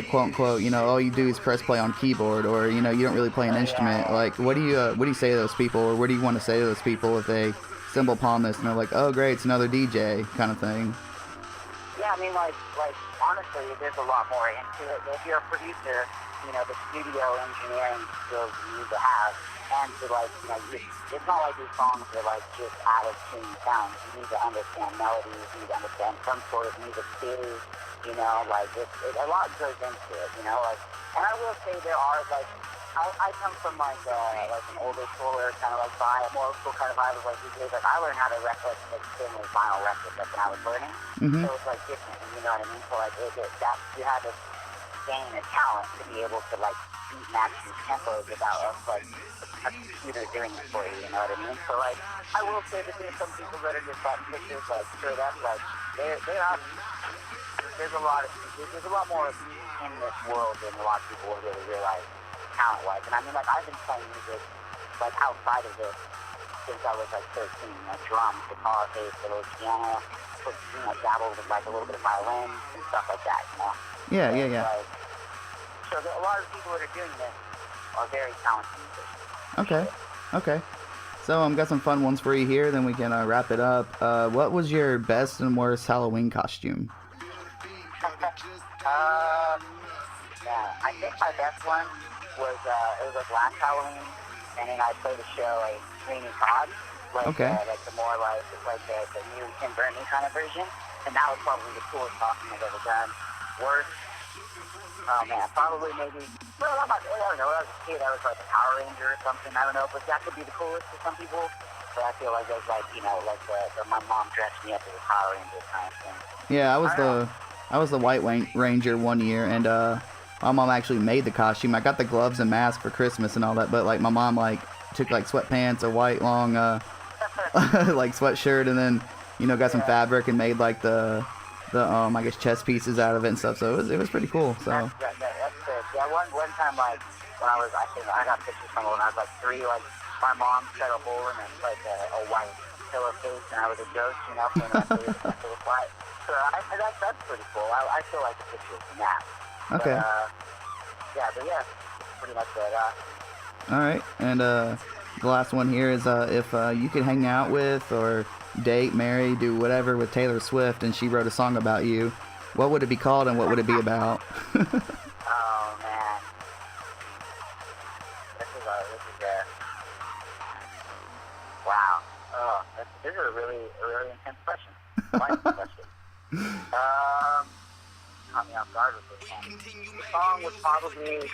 quote unquote, all you do is press play on keyboard, or you don't really play an instrument. What do you say to those people, or what do you want to say to those people if they stumble upon this and they're like, oh great, it's another DJ kind of thing? Yeah, I mean, honestly, there's a lot more into it. If you're a producer, the studio engineering skills you need to have, and to it's not like these songs are just out of tune sounds. You need to understand melodies, you need to understand some sort of music theory, a lot goes into it, and I will say there are I come from an older schooler kind of vibe, a more old school kind of vibe of DJs. I learned how to record spin with vinyl records when I was learning. Mm-hmm. So it's different, you know what I mean? So that you had to gain a talent to be able to beat match these tempos without a computer doing it for you, you know what I mean? So I will say that there's some people that are just button pushers, straight up, they're out. There's a lot more in this world than a lot of people will really realize talent-wise. And I mean, I've been playing music outside of this since I was 13. Drums, guitar, bass, a little piano, dabbled with a little bit of violin and stuff like that. Yeah. So a lot of people that are doing this are very talented musicians. Okay. So got some fun ones for you here. Then we can wrap it up. What was your best and worst Halloween costume? I think my best one was it was last Halloween, and then I played a show Sweeney Todd, the more the new Tim Burton kind of version, and that was probably the coolest costume I've ever done. Worst, oh man, probably maybe. Well, I don't know. When I was a kid, I was a Power Ranger or something. I don't know, but that could be the coolest to some people. So I feel like there's like, you know, like my mom dressed me up as a Power Ranger kind of thing. Yeah, I was the White Ranger one year, and my mom actually made the costume. I got the gloves and mask for Christmas and all that, but like my mom like took like sweatpants, a white long like sweatshirt, and then got some fabric and made like the I guess chest pieces out of it and stuff. So it was pretty cool. So that's good. Yeah, one time like when I got pictures from when I was like 3, like my mom set a hole in like a white pillowcase, and I was a ghost, playing after the fight. So that's pretty cool. I feel like the picture from that. okay. But yeah, pretty much that. All right, and the last one here is if you could hang out with or date, marry, do whatever with Taylor Swift, and she wrote a song about you, what would it be called and what would it be about? Oh man, this is wow. Oh, this is a really intense question. Quite a question. Caught me off guard with this one. The song would probably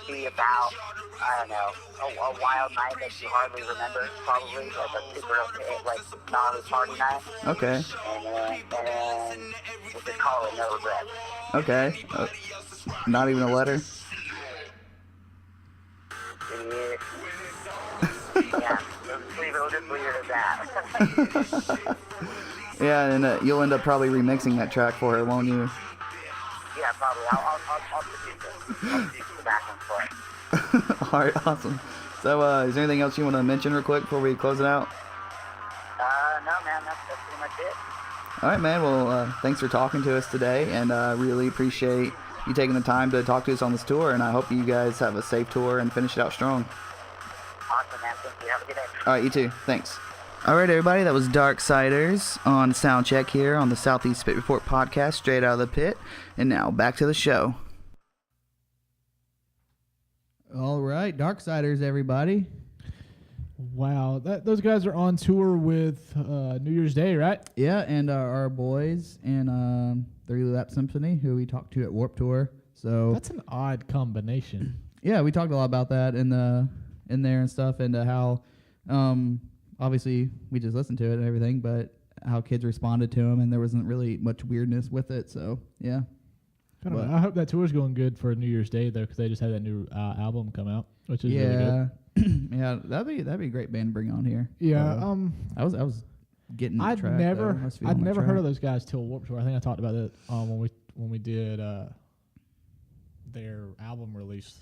be about, I don't know, a wild night that you hardly remember, probably, like a super, like, gnarly party night. Okay. And then we could call it No Regrets. Okay. Not even a letter? Yeah, we'll just leave it at that. Yeah, and you'll end up probably remixing that track for her, won't you? Yeah, probably. I'll produce the backing for it. All right, awesome. So, is there anything else you want to mention real quick before we close it out? No, man, that's pretty much it. All right, man. Well, thanks for talking to us today, and I really appreciate you taking the time to talk to us on this tour, and I hope you guys have a safe tour and finish it out strong. Awesome, man. Thank you. Have a good day. All right, you too. Thanks. All right, everybody, that was Darksiders on Soundcheck here on the Southeast Spit Report podcast, straight out of the pit. And now, back to the show. All right, Darksiders, everybody. Wow, those guys are on tour with New Year's Day, right? Yeah, and our boys and 3 Lap Symphony, who we talked to at Warped Tour. So That's an odd combination. yeah, we talked a lot about that in there and stuff, and how obviously we just listened to it and everything, but how kids responded to them, and there wasn't really much weirdness with it. So yeah. I hope that tour's going good for New Year's Day though, because they just had that new album come out, which is really good. Yeah, that'd be a great band to bring on here. Yeah, I was getting. I'd never heard of those guys till Warped Tour. I think I talked about it when we did their album release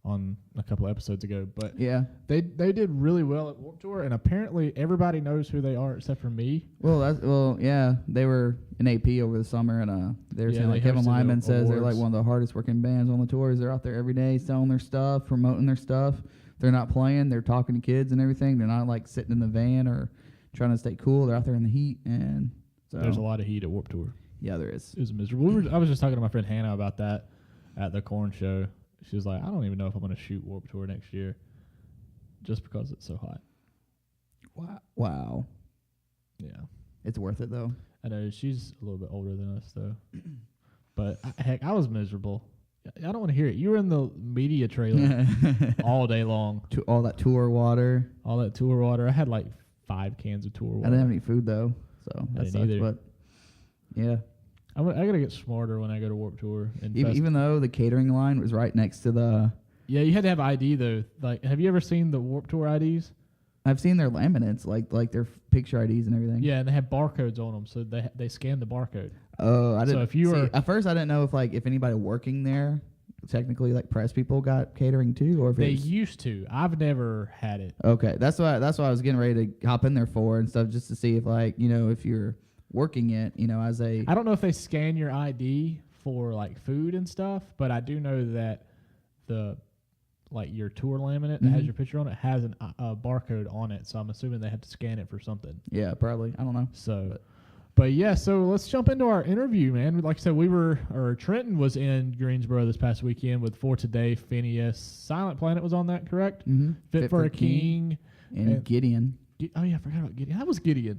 on a couple of episodes ago. But yeah, they did really well at Warped Tour, and apparently everybody knows who they are except for me. Well, yeah, they were in AP over the summer, and they were saying like Kevin Lyman says they're like one of the hardest working bands on the tours. They're out there every day selling their stuff, promoting their stuff. They're not playing. They're talking to kids and everything. They're not like sitting in the van or trying to stay cool. They're out there in the heat, and so there's a lot of heat at Warped Tour. Yeah, there is. It was miserable. I was just talking to my friend Hannah about that at the Corn show. She was like, I don't even know if I'm going to shoot Warped Tour next year just because it's so hot. Wow. Yeah. It's worth it, though. I know. She's a little bit older than us, though. But, heck, I was miserable. I don't want to hear it. You were in the media trailer all day long. All that tour water. I had like 5 cans of tour water. I didn't have any food, though, so that sucks. Either. But, yeah. I got to get smarter when I go to Warped Tour. Even though the catering line was right next to the... Yeah, you had to have ID, though. Like, have you ever seen the Warped Tour IDs? I've seen their laminates, like their picture IDs and everything. Yeah, and they have barcodes on them, so they scan the barcode. Oh, I didn't. So if you were at first, I didn't know if anybody working there, technically like press people, got catering too, or if they used to. I've never had it. Okay, that's why I was getting ready to hop in there for and stuff, just to see if if you're working it, as a. I don't know if they scan your ID for like food and stuff, but I do know that your tour laminate that has your picture on it has a barcode on it, so I'm assuming they have to scan it for something. Yeah, probably. I don't know. So, but yeah, so let's jump into our interview, man. Like I said, Trenton was in Greensboro this past weekend with For Today, Phineas, Silent Planet was on that, correct? Mm-hmm. Fit for a King. And Gideon. Oh yeah, I forgot about Gideon. That was Gideon.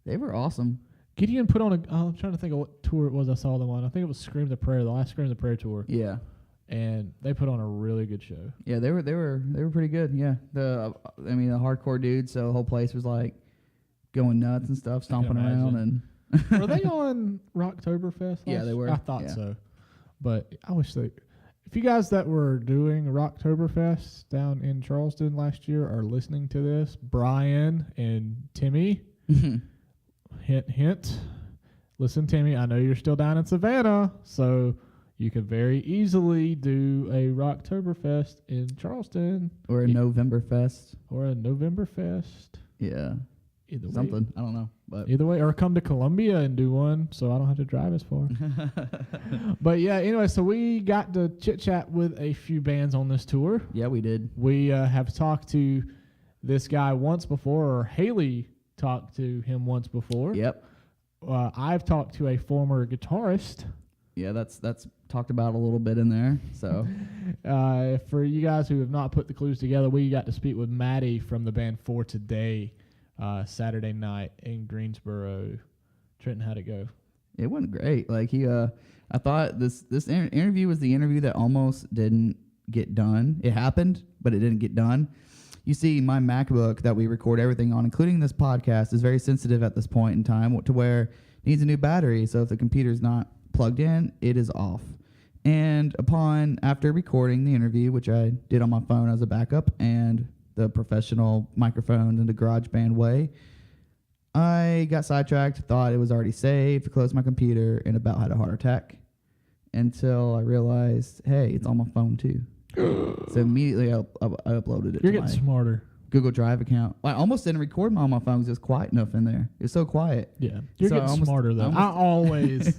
They were awesome. Gideon put on I'm trying to think of what tour it was I saw them on. I think it was Scream the Prayer, the last Scream the Prayer tour. Yeah. and they put on a really good show. Yeah, they were pretty good. Yeah, the hardcore dudes. So the whole place was like going nuts and stuff, stomping around and. Were they on Rocktoberfest? Yeah, they were. I thought Yeah. so, but I wish they. If you guys that were doing Rocktoberfest down in Charleston last year are listening to this, Brian and Timmy, hint, hint. Listen, Timmy, I know you're still down in Savannah, so you could very easily do a Rocktoberfest in Charleston. Or a Novemberfest. Or a Novemberfest. Yeah. Either Something. way. I don't know. But Either way, or come to Columbia and do one, so I don't have to drive as far. But yeah, anyway, so we got to chit-chat with a few bands on this tour. Yeah, we did. We have talked to this guy once before, or Haley talked to him once before. Yep. I've talked to a former guitarist. Yeah, that's talked about a little bit in there. So For you guys who have not put the clues together, we got to speak with Mattie from the band For Today Saturday night in Greensboro. Trenton, how'd it go? it went great. Like I thought this interview was the interview that almost didn't get done. It happened, but it didn't get done. You see, my MacBook that we record everything on, including this podcast, is very sensitive at this point in time to where it needs a new battery. So if the computer's not plugged in, it is off. And after recording the interview, which I did on my phone as a backup, and the professional microphone in the GarageBand way, I got sidetracked, thought it was already saved, closed my computer, and about had a heart attack until I realized, hey, it's on my phone too. So immediately I uploaded it You're to getting my smarter. Google Drive account. I almost didn't record on my phone because it was quiet enough in there. It was so quiet. Yeah. You're So getting smarter, though. I always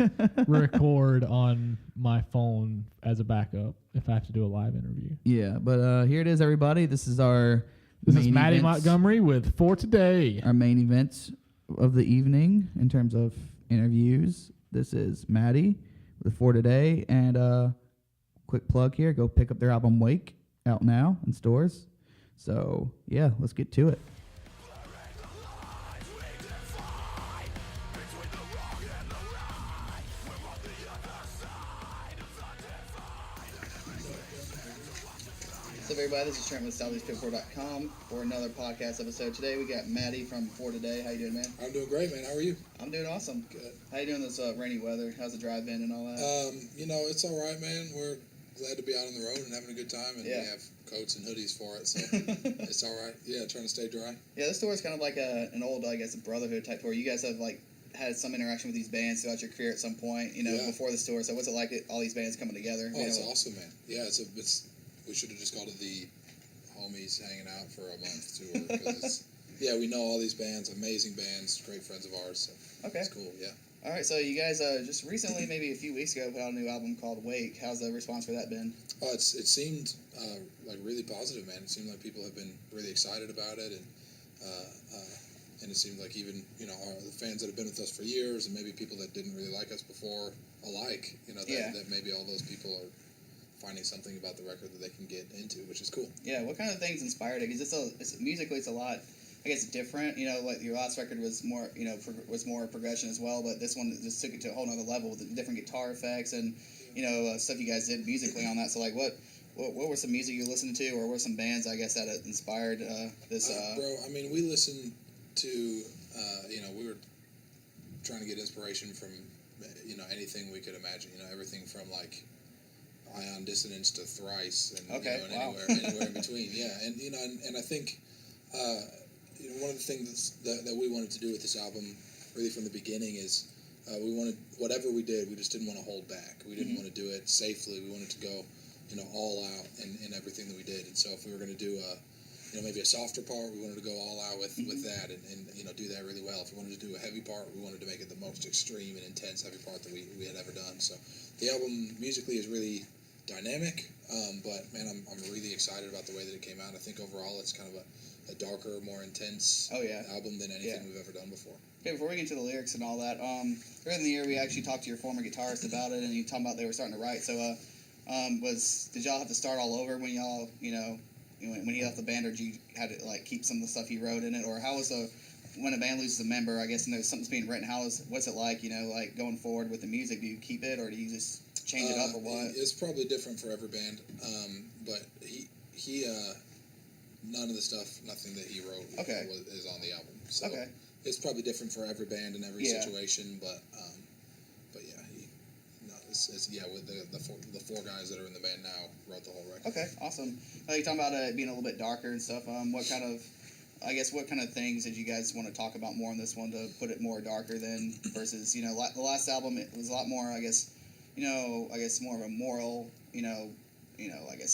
record on my phone as a backup if I have to do a live interview. Yeah, but here it is, everybody. This is our This is main Mattie events- Montgomery with For Today. Our main event of the evening in terms of interviews. This is Mattie with For Today. And quick plug here, go pick up their album Wake, out now in stores. So, yeah, let's get to it. What's up, everybody? This is Trenton with SoutheastPittsburgh.com for another podcast episode. Today we got Mattie from For Today. How you doing, man? I'm doing great, man. How are you? I'm doing awesome. Good. How you doing this rainy weather? How's the drive been and all that? It's all right, man. We're glad to be out on the road and having a good time, and Yeah. we have coats and hoodies for it, so it's all right. Yeah, trying to stay dry. Yeah, this tour is kind of like an old, I guess, brotherhood type tour. You guys have had some interaction with these bands throughout your career at some point, Yeah. before this tour. So what's it like? All these bands coming together? Oh, it's awesome, man. Yeah, we should have just called it the homies hanging out for a month tour, because we know all these bands, amazing bands, great friends of ours. So Okay. it's cool. Yeah. All right, so you guys just recently, maybe a few weeks ago, put out a new album called Wake. How's the response for that been? Oh, it seemed like really positive, man. It seemed like people have been really excited about it, and it seemed like even the fans that have been with us for years, and maybe people that didn't really like us before alike, that maybe all those people are finding something about the record that they can get into, which is cool. Yeah, what kind of things inspired it? Because musically, it's a lot, I guess, different. Like your last record was more, was more progression as well, but this one just took it to a whole nother level with the different guitar effects and, stuff you guys did musically on that. So, like, what were some music you listened to, or what were some bands, I guess, that inspired this? Bro, I mean, we listened to, we were trying to get inspiration from, anything we could imagine. Everything from, like, Ion Dissonance to Thrice, and, and anywhere in between. Yeah, and I think, one of the things that we wanted to do with this album, really from the beginning, is we wanted, whatever we did, we just didn't want to hold back. We didn't want to do it safely. We wanted to go, all out in everything that we did. And so if we were going to do maybe a softer part, we wanted to go all out with that and do that really well. If we wanted to do a heavy part, we wanted to make it the most extreme and intense heavy part that we had ever done. So the album musically is really dynamic, but man, I'm really excited about the way that it came out. I think overall it's kind of a darker, more intense album than anything we've ever done before. Okay, before we get into the lyrics and all that, earlier in the year we actually talked to your former guitarist about it, and you talking about they were starting to write. So, did y'all have to start all over when y'all, when he left the band, or did you had to keep some of the stuff he wrote in it, or how was when a band loses a member, I guess, and something's being written, what's it like, like going forward with the music? Do you keep it, or do you just change it up, or what? It's probably different for every band, but he none of the stuff, nothing that he wrote is on the album. So it's probably different for every band and every situation, but yeah, with the four guys that are in the band now wrote the whole record. Okay, awesome. You're talking about it being a little bit darker and stuff. What kind of things did you guys want to talk about more on this one to put it more darker than versus, the last album, it was a lot more, I guess more of a moral, I guess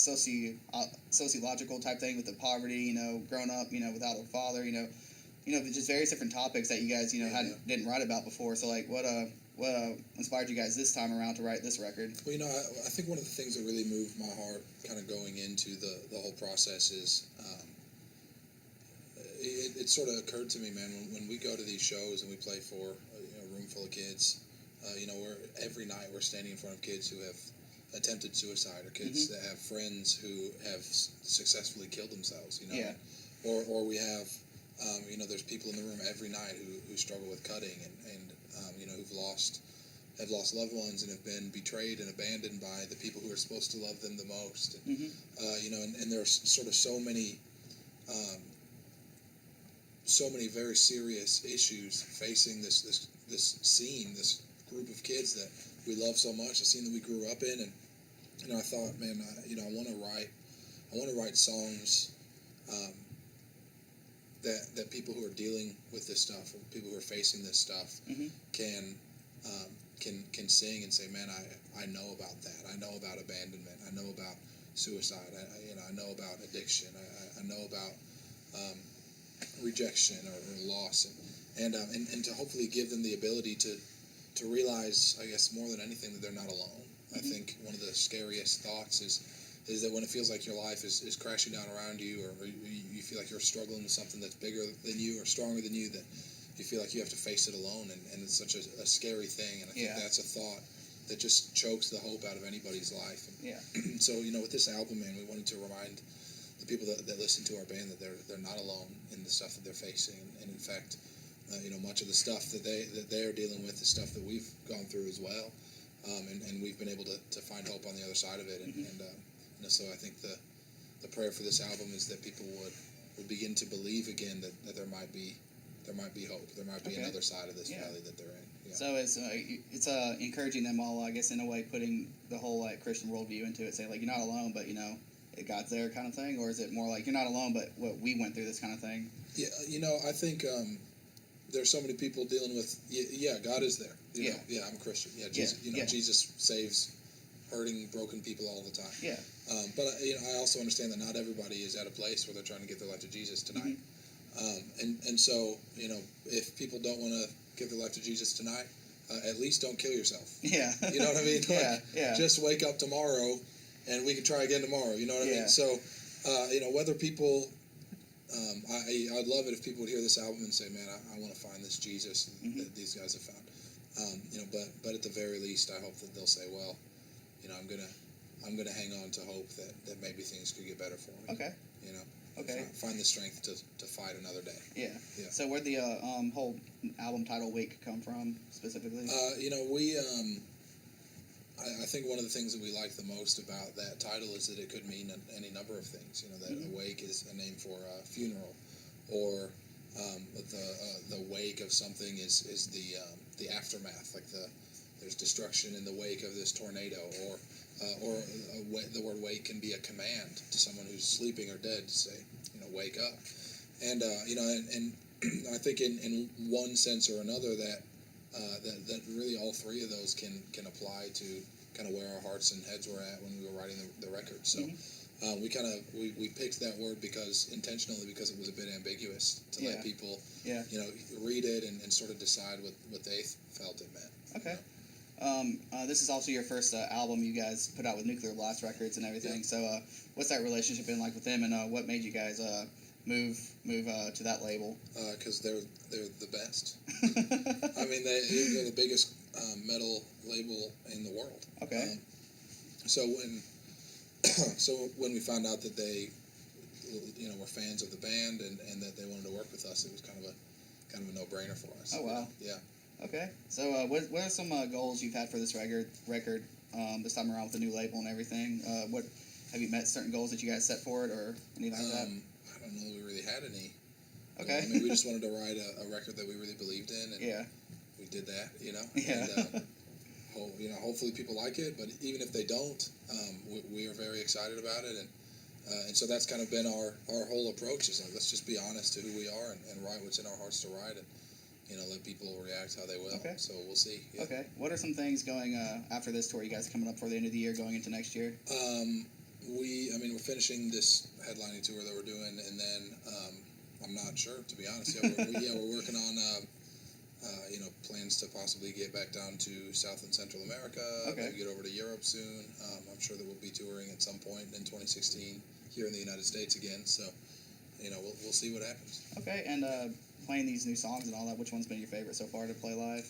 sociological type thing with the poverty, growing up, without a father, just various different topics that you guys, didn't write about before. So like what inspired you guys this time around to write this record? Well, I think one of the things that really moved my heart kind of going into the whole process is it sort of occurred to me, man, when we go to these shows and we play for a room full of kids, every night we're standing in front of kids who have attempted suicide, or kids that have friends who have successfully killed themselves, or we have there's people in the room every night who struggle with cutting and have lost loved ones and have been betrayed and abandoned by the people who are supposed to love them the most. And, and there's sort of so many very serious issues facing this scene, this group of kids that we love so much, the scene that we grew up in. And I thought, man, I want to write songs that people who are dealing with this stuff, or people who are facing this stuff, can sing and say, man, I know about that. I know about abandonment. I know about suicide. I know about addiction. I know about rejection or loss, and to hopefully give them the ability to realize, I guess, more than anything, that they're not alone. I think one of the scariest thoughts is that when it feels like your life is crashing down around you, or you feel like you're struggling with something that's bigger than you or stronger than you, that you feel like you have to face it alone, and it's such a scary thing. And I think that's a thought that just chokes the hope out of anybody's life. And so, with this album, man, we wanted to remind the people that listen to our band that they're not alone in the stuff that they're facing, and in fact, much of the stuff that they are dealing with is stuff that we've gone through as well, and we've been able to find hope on the other side of it, and so I think the prayer for this album is that people would begin to believe again that there might be hope, there might be another side of this valley that they're in. Yeah. So it's encouraging them all, I guess, in a way, putting the whole Christian worldview into it, saying you're not alone, but God's there kind of thing, or is it more like you're not alone, but what we went through this kind of thing? Yeah, I think there's so many people dealing with God is there. I'm a Christian. Jesus, Jesus saves hurting, broken people all the time. Yeah. But I also understand that not everybody is at a place where they're trying to give their life to Jesus tonight. And so if people don't want to give their life to Jesus tonight, at least don't kill yourself. Yeah. You know what I mean? Just wake up tomorrow, and we can try again tomorrow. You know what I mean? So, whether people, I'd love it if people would hear this album and say, man, I want to find this Jesus that these guys have found. But at the very least, I hope that they'll say, well, I'm gonna hang on to hope that maybe things could get better for me. Okay. Okay. Find the strength to fight another day. Yeah. So where'd the whole album title Wake come from specifically? We I think one of the things that we like the most about that title is that it could mean any number of things. That awake is a name for a funeral, or the wake of something is the aftermath, like there's destruction in the wake of this tornado, or the word wake can be a command to someone who's sleeping or dead to say, wake up. And and I think in one sense or another that really all three of those can apply to kind of where our hearts and heads were at when we were writing the record. So we picked that word intentionally because it was a bit ambiguous to let people read it and sort of decide what they felt it meant. Okay. This is also your first album you guys put out with Nuclear Blast Records and everything. Yeah. So what's that relationship been like with them, and what made you guys move to that label? Because they're the best. I mean, they're the biggest metal label in the world. Okay. So when we found out that they were fans of the band and that they wanted to work with us, it was kind of kind of a no-brainer for us. Oh, wow. Yeah. Okay. So what are some goals you've had for this record this time around with the new label and everything? What have you met certain goals that you guys set for it or anything like that? I don't know that we really had any. Okay. I mean, we just wanted to write a record that we really believed in, and Yeah. we did that, Yeah. And, hopefully people like it, but even if they don't, we are very excited about it, and so that's kind of been our whole approach is like, let's just be honest to who we are and write what's in our hearts to write, and let people react how they will. Okay. So we'll see. Yeah. Okay. What are some things going after this tour? You guys coming up for the end of the year, going into next year? We're finishing this headlining tour that we're doing, and then I'm not sure, to be honest. Yeah, we're working on plans to possibly get back down to South and Central America. Okay. Maybe get over to Europe soon. I'm sure that we'll be touring at some point in 2016 here in the United States again. So, we'll see what happens. Okay. And playing these new songs and all that, which one's been your favorite so far to play live?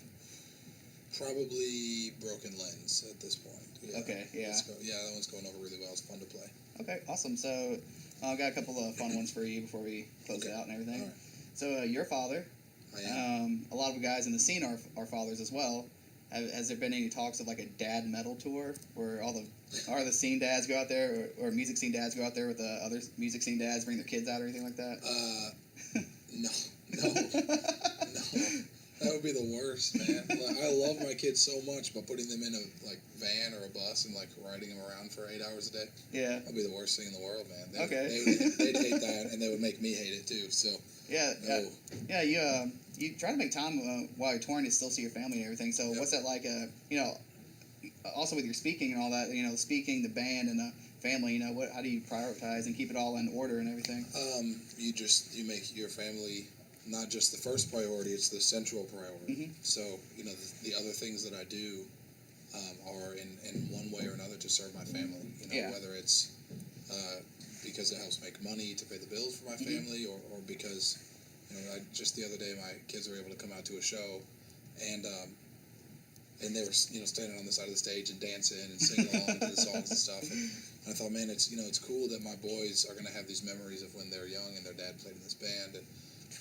Probably Broken Lens at this point. Yeah. Okay. Yeah. That one's going over really well. It's fun to play. Okay. Awesome. So I've got a couple of fun ones for you before we close it out and everything. All right. So your father. I am. A lot of guys in the scene are fathers as well. Has there been any talks of like a dad metal tour where all the scene dads go out there or music scene dads go out there with the other music scene dads, bring their kids out or anything like that? No. That would be the worst, man. I love my kids so much, but putting them in a van or a bus and riding them around for 8 hours a day, yeah, that'd be the worst thing in the world, man. They'd hate that, and they would make me hate it too. So yeah, no. You try to make time while you're touring to still see your family and everything. So what's that like? Also with your speaking and all that, speaking, the band, and the family. How do you prioritize and keep it all in order and everything? You make your family not just the first priority; it's the central priority. Mm-hmm. So the other things that I do are in one way or another to serve my family. Whether it's because it helps make money to pay the bills for my family, or because just the other day my kids were able to come out to a show, and they were standing on the side of the stage and dancing and singing along to the songs and stuff. And I thought, man, it's cool that my boys are going to have these memories of when they're young and their dad played in this band,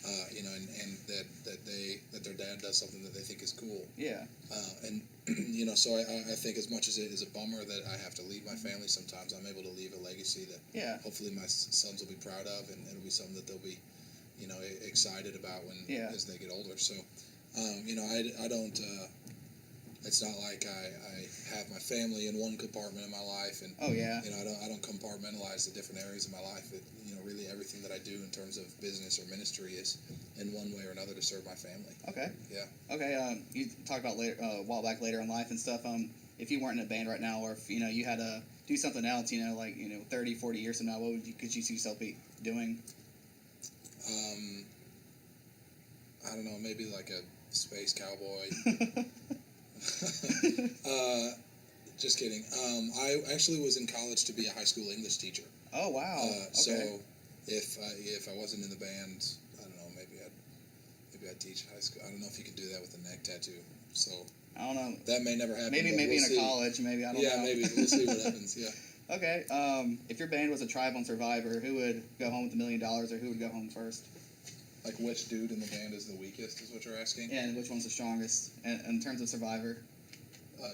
and that their dad does something that they think is cool. Yeah. So I think as much as it is a bummer that I have to leave my family sometimes, I'm able to leave a legacy that hopefully my sons will be proud of, and it'll be something that they'll be, excited about as they get older. So, I don't. It's not like I have my family in one compartment in my life, and I don't compartmentalize the different areas of my life. Really everything that I do in terms of business or ministry is in one way or another to serve my family. Okay. Yeah. Okay. You talked about a while back later in life and stuff. If you weren't in a band right now, or if you had to do something else, 30, 40 years from now, what could you see yourself be doing? I don't know. Maybe like a space cowboy. Just kidding. I actually was in college to be a high school English teacher. Oh wow! Okay. So if I wasn't in the band, I don't know. Maybe I'd teach high school. I don't know if you could do that with a neck tattoo. So I don't know. That may never happen. Maybe we'll in see. a college. Maybe I don't know. Yeah, maybe we'll see what happens. Yeah. Okay. If your band was a tribe on Survivor, who would go home with $1 million, or who would go home first? Like which dude in the band is the weakest? Is what you're asking? Yeah, and which one's the strongest in terms of Survivor?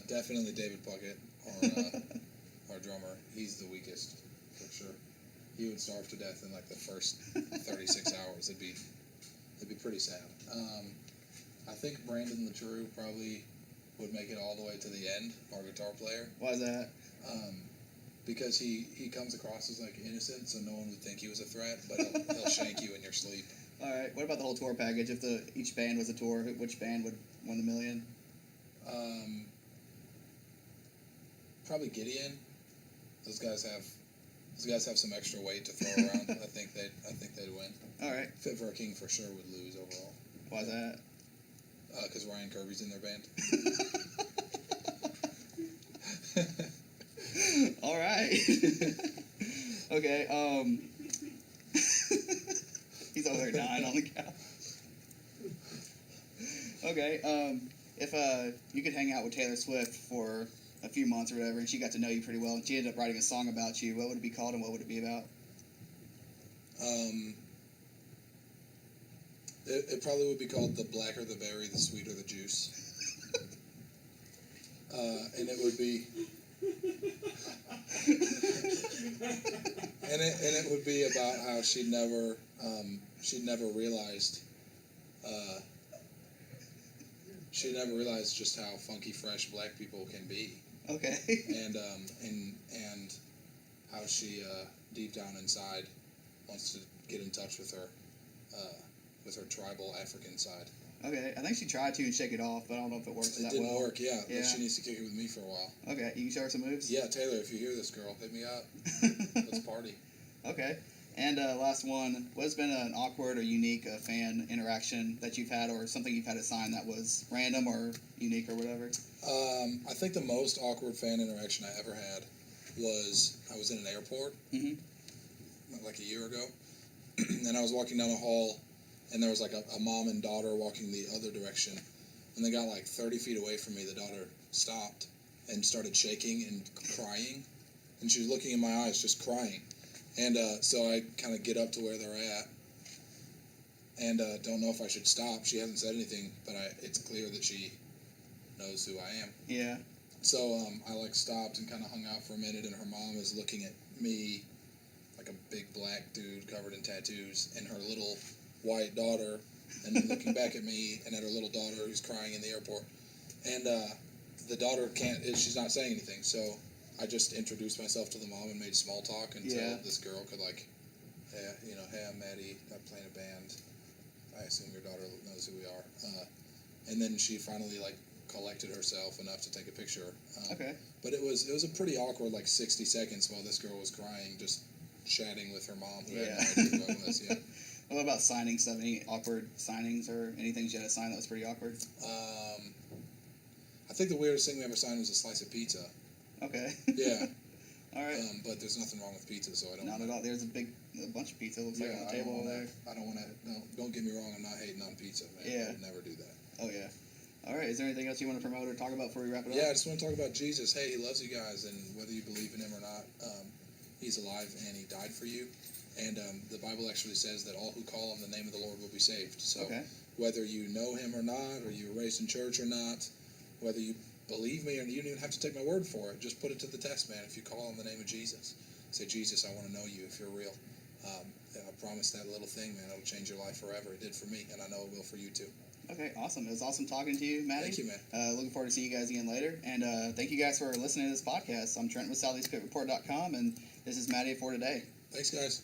Definitely David Puckett, our drummer. He's the weakest for sure. He would starve to death in the first 36 hours. It'd be pretty sad. I think Brandon LaTrue probably would make it all the way to the end. Our guitar player. Why is that? Because he comes across as innocent, so no one would think he was a threat. But he'll shank you in your sleep. All right. What about the whole tour package? If each band was a tour, which band would win the $1 million? Probably Gideon. Those guys have some extra weight to throw around. I think they'd win. All right. Fit for a King for sure would lose overall. Why's that? Because Ryan Kirby's in their band. All right. Okay. He's over there dying on the couch. Okay. If you could hang out with Taylor Swift for a few months or whatever, and she got to know you pretty well, and she ended up writing a song about you, what would it be called, and what would it be about? It probably would be called The Blacker the Berry, the Sweeter the Juice. And it would be... and it would be about how she'd never realized just how funky fresh black people can be. Okay. And how she deep down inside wants to get in touch with her tribal African side. Okay, I think she tried to and shake it off, but I don't know if it worked that well. It didn't work, yeah. Yeah. She needs to kick it with me for a while. Okay, you can show her some moves? Yeah, Taylor, if you hear this, girl, hit me up. Let's party. Okay. And last one, what has been an awkward or unique fan interaction that you've had, or something you've had to sign that was random or unique or whatever? I think the most awkward fan interaction I ever had was I was in an airport like a year ago, and I was walking down a hall, and there was like a mom and daughter walking the other direction, and they got like 30 feet away from me. The daughter stopped and started shaking and crying, and she was looking in my eyes just crying. And so I kind of get up to where they're at and don't know if I should stop. She hasn't said anything, but it's clear that she knows who I am. Yeah. So I like stopped and kind of hung out for a minute, and her mom is looking at me like a big black dude covered in tattoos, and her little white daughter, and then looking back at me and at her little daughter who's crying in the airport. And the daughter she's not saying anything, so I just introduced myself to the mom and made small talk until this girl could like, hey, I'm Mattie, I'm playing a band. I assume your daughter knows who we are. And then she finally like collected herself enough to take a picture. Okay. But it was a pretty awkward like 60 seconds while this girl was crying, just chatting with her mom who had no idea who I was. Yeah. What about signing stuff? Any awkward signings or anything you had to sign that was pretty awkward? I think the weirdest thing we ever signed was a slice of pizza. Okay. Yeah. All right. But there's nothing wrong with pizza, so I don't. Not at all. There's a bunch of pizza. Looks like on the table over there. I don't want to. No, don't get me wrong. I'm not hating on pizza, man. Yeah. I would never do that. Oh yeah. All right. Is there anything else you want to promote or talk about before we wrap it up? Yeah, I just want to talk about Jesus. Hey, he loves you guys, and whether you believe in him or not, he's alive and he died for you. And the Bible actually says that all who call on the name of the Lord will be saved. So whether you know him or not, or you were raised in church or not, whether you believe me or you don't even have to take my word for it, just put it to the test, man. If you call on the name of Jesus, say, Jesus, I want to know you if you're real. I promise that little thing, man, it'll change your life forever. It did for me, and I know it will for you too. Okay, awesome. It was awesome talking to you, Mattie. Thank you, man. Looking forward to seeing you guys again later. And thank you guys for listening to this podcast. I'm Trenton with SoutheastPitReport.com, and this is Mattie for today. Thanks, guys.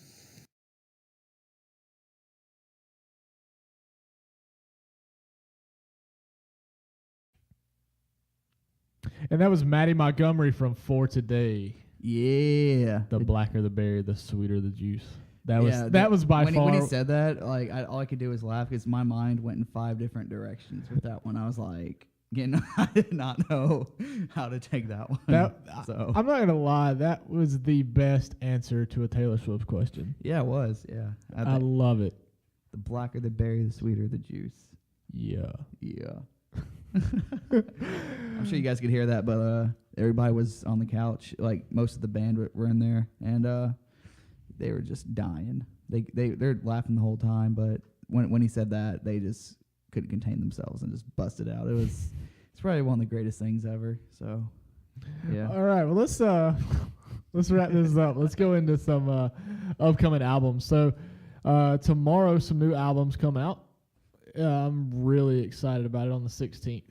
And that was Mattie Montgomery from For Today. Yeah. The blacker the berry, the sweeter the juice. That was by when far. When he said that, like all I could do was laugh because my mind went in 5 different directions with that one. I was like, I did not know how to take that one. So I'm not gonna lie, that was the best answer to a Taylor Swift question. Yeah, it was. Yeah, I love it. The blacker the berry, the sweeter the juice. Yeah. I'm sure you guys could hear that, but everybody was on the couch. Like most of the band were in there, and they were just dying. They're laughing the whole time, but when he said that, they just couldn't contain themselves and just busted out. It's probably one of the greatest things ever. So yeah. All right, well let's wrap this up. Let's go into some upcoming albums. So tomorrow, some new albums come out. I'm really excited about it on the 16th.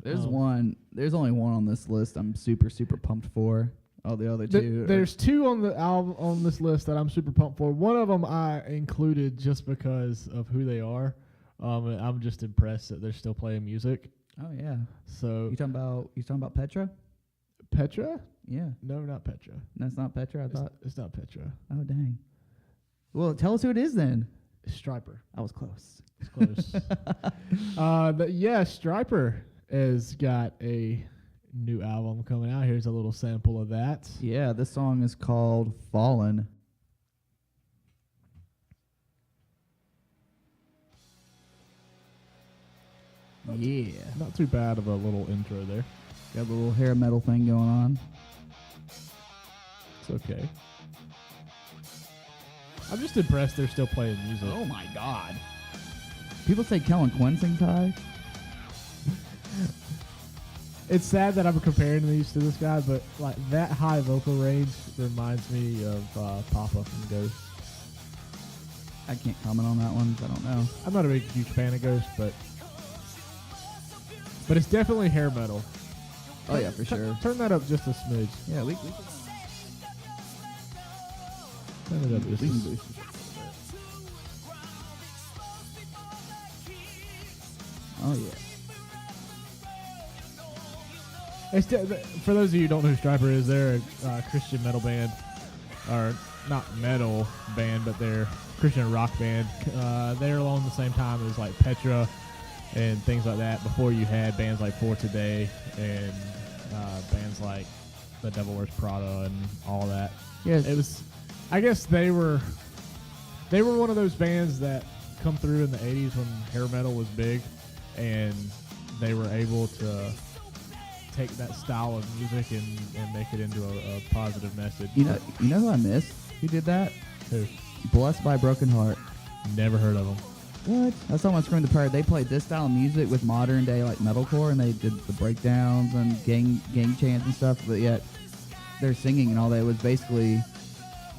There's only one on this list I'm super, super pumped for. All the other two. There's 2 on the album on this list that I'm super pumped for. One of them I included just because of who they are. I'm just impressed that they're still playing music. Oh yeah. So you talking about Petra? Petra? Yeah. No, not Petra. That's not Petra. I thought it's not Petra. Oh dang. Well, tell us who it is then. Striper. I was close. It's close. Striper has got a new album coming out. Here's a little sample of that. Yeah, this song is called Fallen. Yeah. Not too bad of a little intro there. Got a little hair metal thing going on. It's okay. I'm just impressed they're still playing music. Oh my god. People say Kellen Quinn sings high. It's sad that I'm comparing these to this guy, but like that high vocal range reminds me of Papa from Ghost. I can't comment on that one. I don't know. I'm not a big huge fan of Ghost, but it's definitely hair metal. Oh yeah, for sure. Turn that up just a smidge. Yeah, we Turn it up just can a boost it. Oh yeah. For those of you who don't know who Striper is, they're a Christian metal band, or not metal band, but they're Christian rock band. They're along the same time as like Petra and things like that. Before you had bands like For Today and bands like The Devil Wears Prada and all that. Yes. It was, I guess they were one of those bands that come through in the 80s when hair metal was big, and they were able to take that style of music and make it into a positive message. You know who I miss? Who did that? Who? Blessed by Broken Heart. Never heard of them. What? I saw on Scream the Pirate. They played this style of music with modern day like metalcore, and they did the breakdowns and gang chants and stuff. But yet, their singing and all that was basically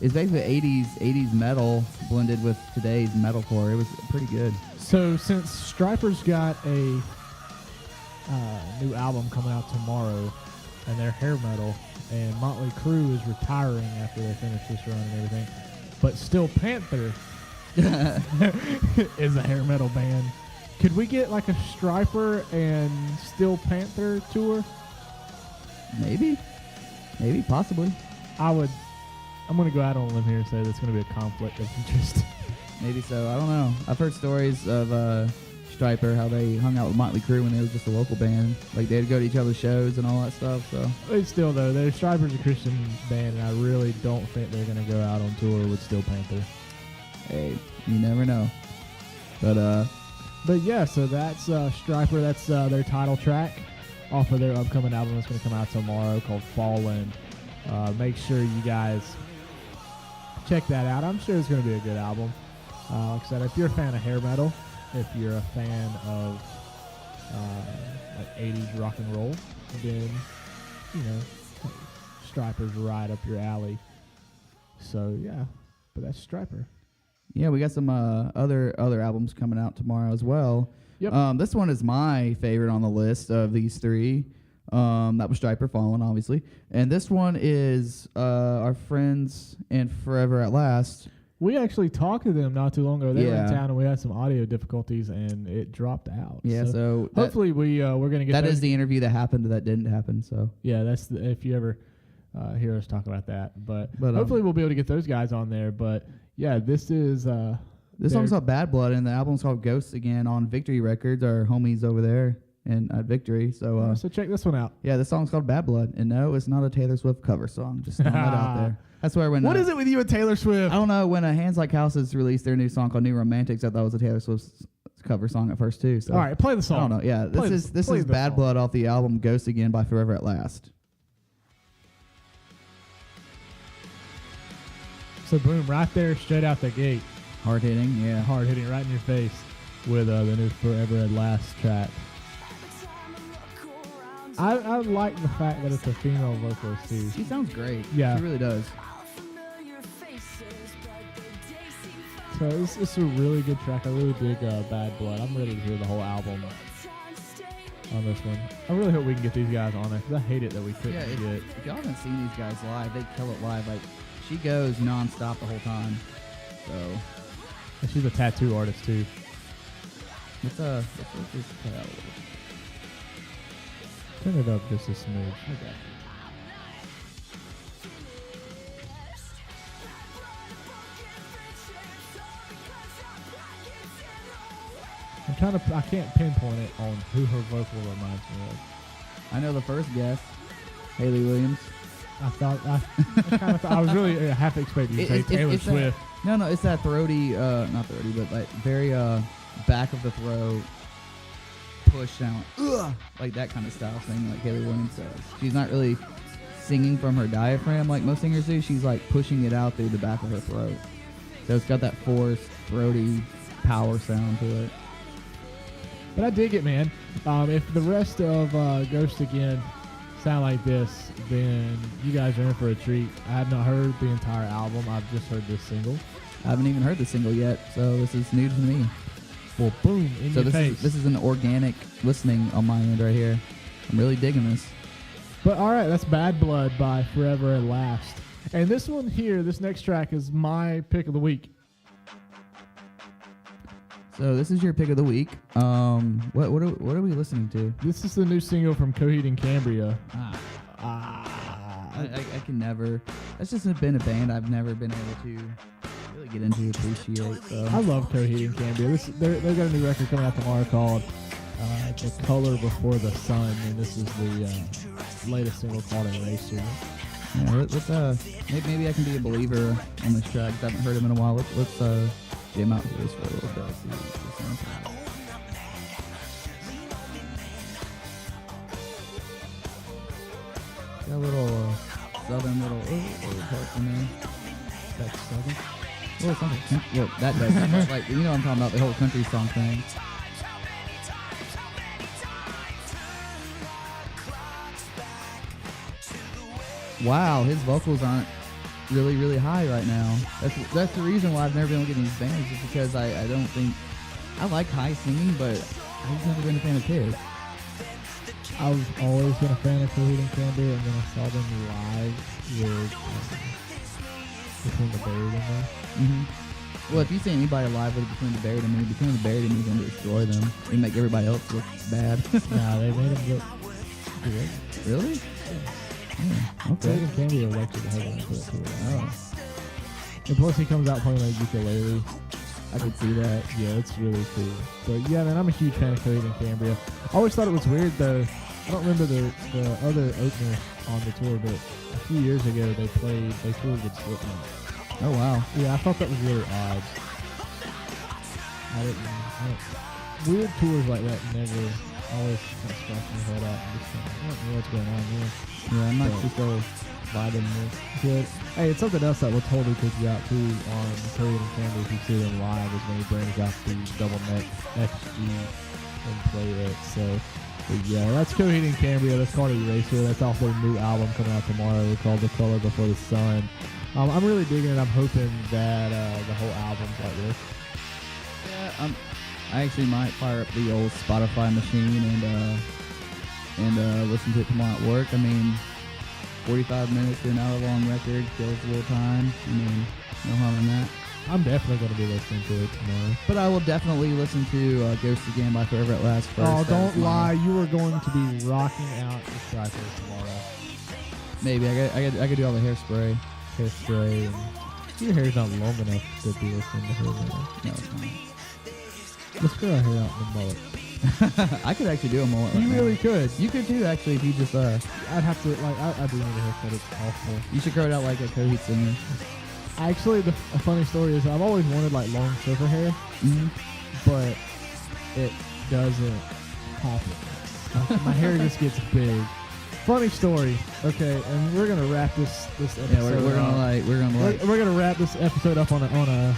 80s metal blended with today's metalcore. It was pretty good. So since Striper's got a new album coming out tomorrow, and they're hair metal, and Motley Crue is retiring after they finish this run and everything, but Still Panther is a hair metal band. Could we get like a Striper and Still Panther tour? Maybe, possibly. I'm going to go out on a limb here and say that's going to be a conflict of interest. Maybe so. I don't know. I've heard stories of Striper, how they hung out with Motley Crue when they were just a local band. Like they'd go to each other's shows and all that stuff. So But still, though, Striper's a Christian band, and I really don't think they're going to go out on tour with Still Panther. hey, you never know. But yeah, so that's Striper. That's their title track off of their upcoming album that's going to come out tomorrow called Fallen. Make sure you guys check that out. I'm sure it's going to be a good album. Like I said, if you're a fan of hair metal, if you're a fan of like 80s rock and roll, then Striper's right up your alley. So yeah, but that's Striper. yeah, we got some other albums coming out tomorrow as well. Yep. This one is my favorite on the list of these three. That was Striper, Fallen, obviously. And this one is our friends and Forever at Last. We actually talked to them not too long ago. They were in Yeah. town, and we had some audio difficulties, and it dropped out. Yeah, so hopefully we're going to get that is the interview that happened that didn't happen. So yeah, that's if you ever hear us talk about that. But But, hopefully we'll be able to get those guys on there. But yeah, this is this song's called Bad Blood, and the album's called Ghosts again on Victory Records, our homies over there and at Victory. So so check this one out. yeah, this song's called Bad Blood, and no, it's not a Taylor Swift cover song. Just throwing that out there. That's where when What is it with you and Taylor Swift? I don't know, when Hands Like Houses released their new song called New Romantics, I thought it was a Taylor Swift cover song at first too. So All right, play the song. I don't know. Yeah, this is Bad Blood off the album Ghosts Again by Forever at Last. So boom, right there, straight out the gate, Hard hitting, yeah. hard hitting right in your face with the new Forever at Last track. I like the fact that it's a female vocalist too. She sounds great. Yeah. She really does. So it's a really good track. I really dig Bad Blood. I'm ready to hear the whole album on this one. I really hope we can get these guys on there because I hate it that we couldn't Yeah, get. if y'all haven't seen these guys live, they kill it live. Like, she goes nonstop the whole time. So And she's a tattoo artist too. let's just play out a little bit. Turn it up just a smidge. Okay. I can't pinpoint it on who her vocal reminds me of. I know the first guess, Haley Williams. I was really half expecting you to say Taylor it's Swift. No, it's that throaty, not throaty, but like very back of the throat push sound, like that kind of style thing, like Haley Williams does. She's not really singing from her diaphragm like most singers do. She's like pushing it out through the back of her throat. So it's got that forced, throaty power sound to it. But I dig it, man. If the rest of Ghost Again sound like this, then you guys are in for a treat. I have not heard the entire album. I've just heard this single. I haven't even heard the single yet, so this is new to me. Well, boom, in So your face. this is an organic listening on my end right here. I'm really digging this. But all right, that's Bad Blood by Forever at Last. And this one here, this next track is my pick of the week. So this is your pick of the week. What are we listening to? This is the new single from Coheed and Cambria. I can never. That's just been a band I've never been able to really get into, appreciate. So. I love Coheed and Cambria. They've got a new record coming out tomorrow called The Color Before the Sun, and this is the latest single called Eraser. Yeah, maybe I can be a believer on this track. I haven't heard him in a while. Let's jam out to this for a little bit. See what this sounds like. Got a little southern little part in there. That's southern. Well, something. Well, that does. Like, you know what I'm talking about, the whole country song thing. Wow, his vocals aren't really, really high right now. That's the reason why I've never been able to get in these bands, is because I don't think... I like high singing, but I've never been a fan of his. I've always been a fan of Coheed and Cambria, and then I saw them live with Between the Buried and Me. Mm-hmm. Well, if you see anybody live with Between the Buried and Me, Between the Buried and Me is going to destroy them and make everybody else look bad. Nah, they made them look good. Really? Yeah, okay. Coheed and Cambria elected the headline for that tour. Oh. And plus he comes out playing like ukulele. I could see that. Yeah, it's really cool. But yeah, man, I'm a huge fan of Coheed and Cambria. I always thought it was weird though. I don't remember the other opener on the tour, but a few years ago they toured with Slipknot. Oh wow. Yeah, I thought that was really odd. Weird tours like that never always kind of scratch my head out and just kind of, I don't know what's going on here. Yeah, I'm not But- too so vibing with. Good. Hey, it's something else that will totally take you out too on Coheed and Cambria if you see them live is when he brings out the double neck XG and play it. So, but yeah, that's Coheed and Cambria. That's called Eraser. That's off their new album coming out tomorrow called The Color Before the Sun. I'm really digging it. I'm hoping that the whole album's like this. Yeah, I actually might fire up the old Spotify machine and listen to it tomorrow at work. I mean, 45 minutes to an hour long record kills a little time. I mean, no harm in that. I'm definitely going to be listening to it tomorrow. But I will definitely listen to Ghost Again by Forever at Last first. Oh, That don't is my- lie. You are going to be rocking out the track list tomorrow. Maybe I could do all the hairspray. Hairspray. And your hair's not long enough to be listening to her. No, it's not. Let's grow our hair out in the mullet. I could actually do a mullet. You right really now. could. You could too, actually, if you just I'd have to, like, I do need a haircut. It's awful. you should grow it out like a Coheed singer. Actually, a funny story is I've always wanted, like, long silver hair, but it doesn't happen. Like, my hair just gets big. Funny story. Okay, and we're gonna wrap this episode. Yeah, we're gonna wrap this episode up on a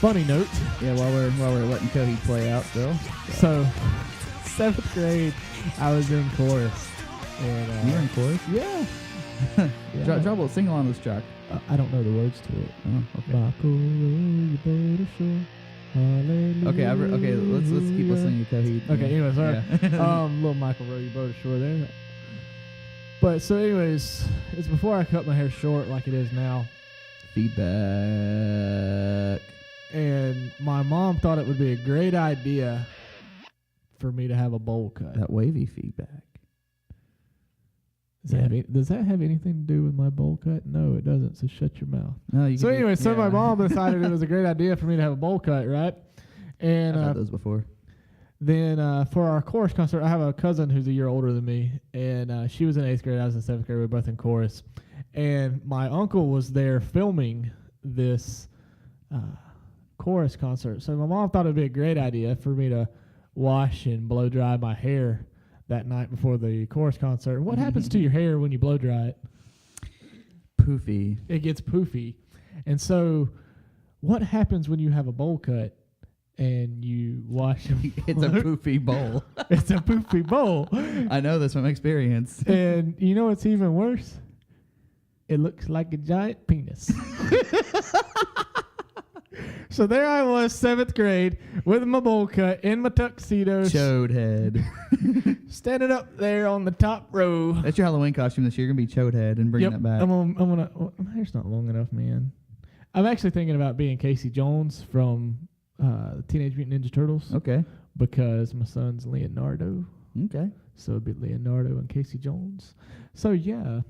funny note. Yeah, while we're letting Coheed play out still. So, 7th grade, I was in chorus. And, You were in chorus? Yeah. Drop a little single on this track. I don't know the words to it. Oh, okay. Michael, you better show. Hallelujah. Okay, let's keep listening to Coheed. Okay, anyways, all right. Yeah. Little Michael Rowe, you boat ashore there. But so, anyways, it's before I cut my hair short like it is now. Feedback. And my mom thought it would be a great idea for me to have a bowl cut. That wavy feedback. Does that have anything to do with my bowl cut? No, it doesn't. So shut your mouth. No, you So could anyway, do, my mom decided it was a great idea for me to have a bowl cut, right? And I've had those before. then for our chorus concert, I have a cousin who's a year older than me, and she was in 8th grade. I was in 7th grade. We were both in chorus, and my uncle was there filming this chorus concert. So my mom thought it'd be a great idea for me to wash and blow dry my hair that night before the chorus concert. What happens to your hair when you blow dry it? Poofy. It gets poofy. And so what happens when you have a bowl cut? and you wash them. It's a poofy bowl. It's a poofy bowl. I know this from experience. And you know what's even worse? It looks like a giant penis. So there I was, 7th grade, with my bowl cut in my tuxedo, Chode head. standing up there on the top row. That's your Halloween costume this year. You're going to be Chode head and bring that back. I'm gonna. My hair's not long enough, man. I'm actually thinking about being Casey Jones from Teenage Mutant Ninja Turtles. Okay. Because my son's Leonardo. Okay. So it'd be Leonardo and Casey Jones. So yeah,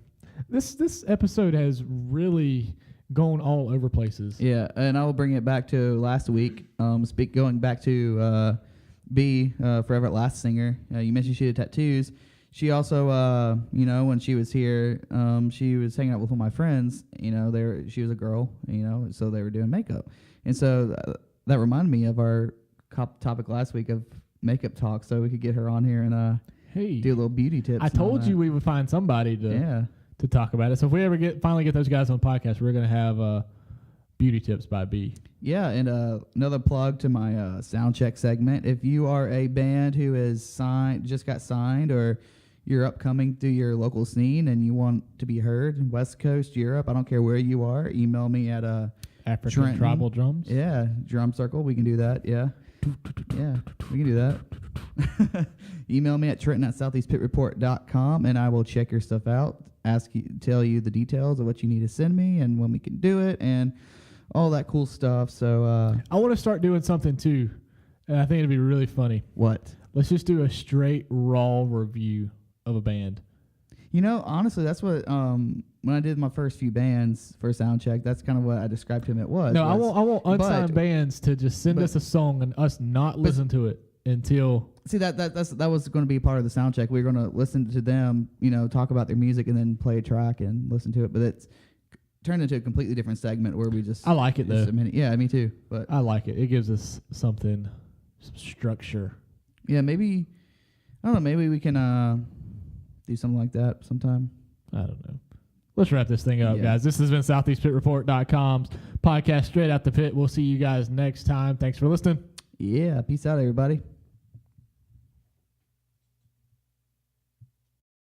this episode has really gone all over places. Yeah, and I will bring it back to last week. Going back to B, Forever at Last singer. You mentioned she had tattoos. She also, when she was here, she was hanging out with one of my friends. She was a girl. So they were doing makeup, and so that reminded me of our topic last week of makeup talk. So we could get her on here and do a little beauty tips. I told you we would find somebody to talk about it. So if we ever finally get those guys on the podcast, we're going to have beauty tips by B. Yeah, and another plug to my sound check segment. If you are a band who is just got signed, or you're upcoming through your local scene and you want to be heard in West Coast, Europe, I don't care where you are, email me at African Trenton. Tribal Drums. Yeah, drum circle. We can do that. Yeah, we can do that. Email me at Trenton@southeastpitreport.com, and I will check your stuff out. Tell you the details of what you need to send me and when we can do it and all that cool stuff. So I want to start doing something too, and I think it'd be really funny. What? Let's just do a straight raw review of a band. Honestly, that's what when I did my first few bands for sound check, that's kind of what I described to him. It was. No, I want unsigned bands to just send us a song and us not listen to it until. See that was going to be part of the sound check. We were going to listen to them, talk about their music and then play a track and listen to it. But it's turned into a completely different segment where we just. I like it though. Yeah, me too. But I like it. It gives us some structure. Yeah, maybe. I don't know. Maybe we can do something like that sometime. I don't know. Let's wrap this thing up, guys. This has been SoutheastPitReport.com's podcast straight out the pit. We'll see you guys next time. Thanks for listening. Yeah, peace out, everybody.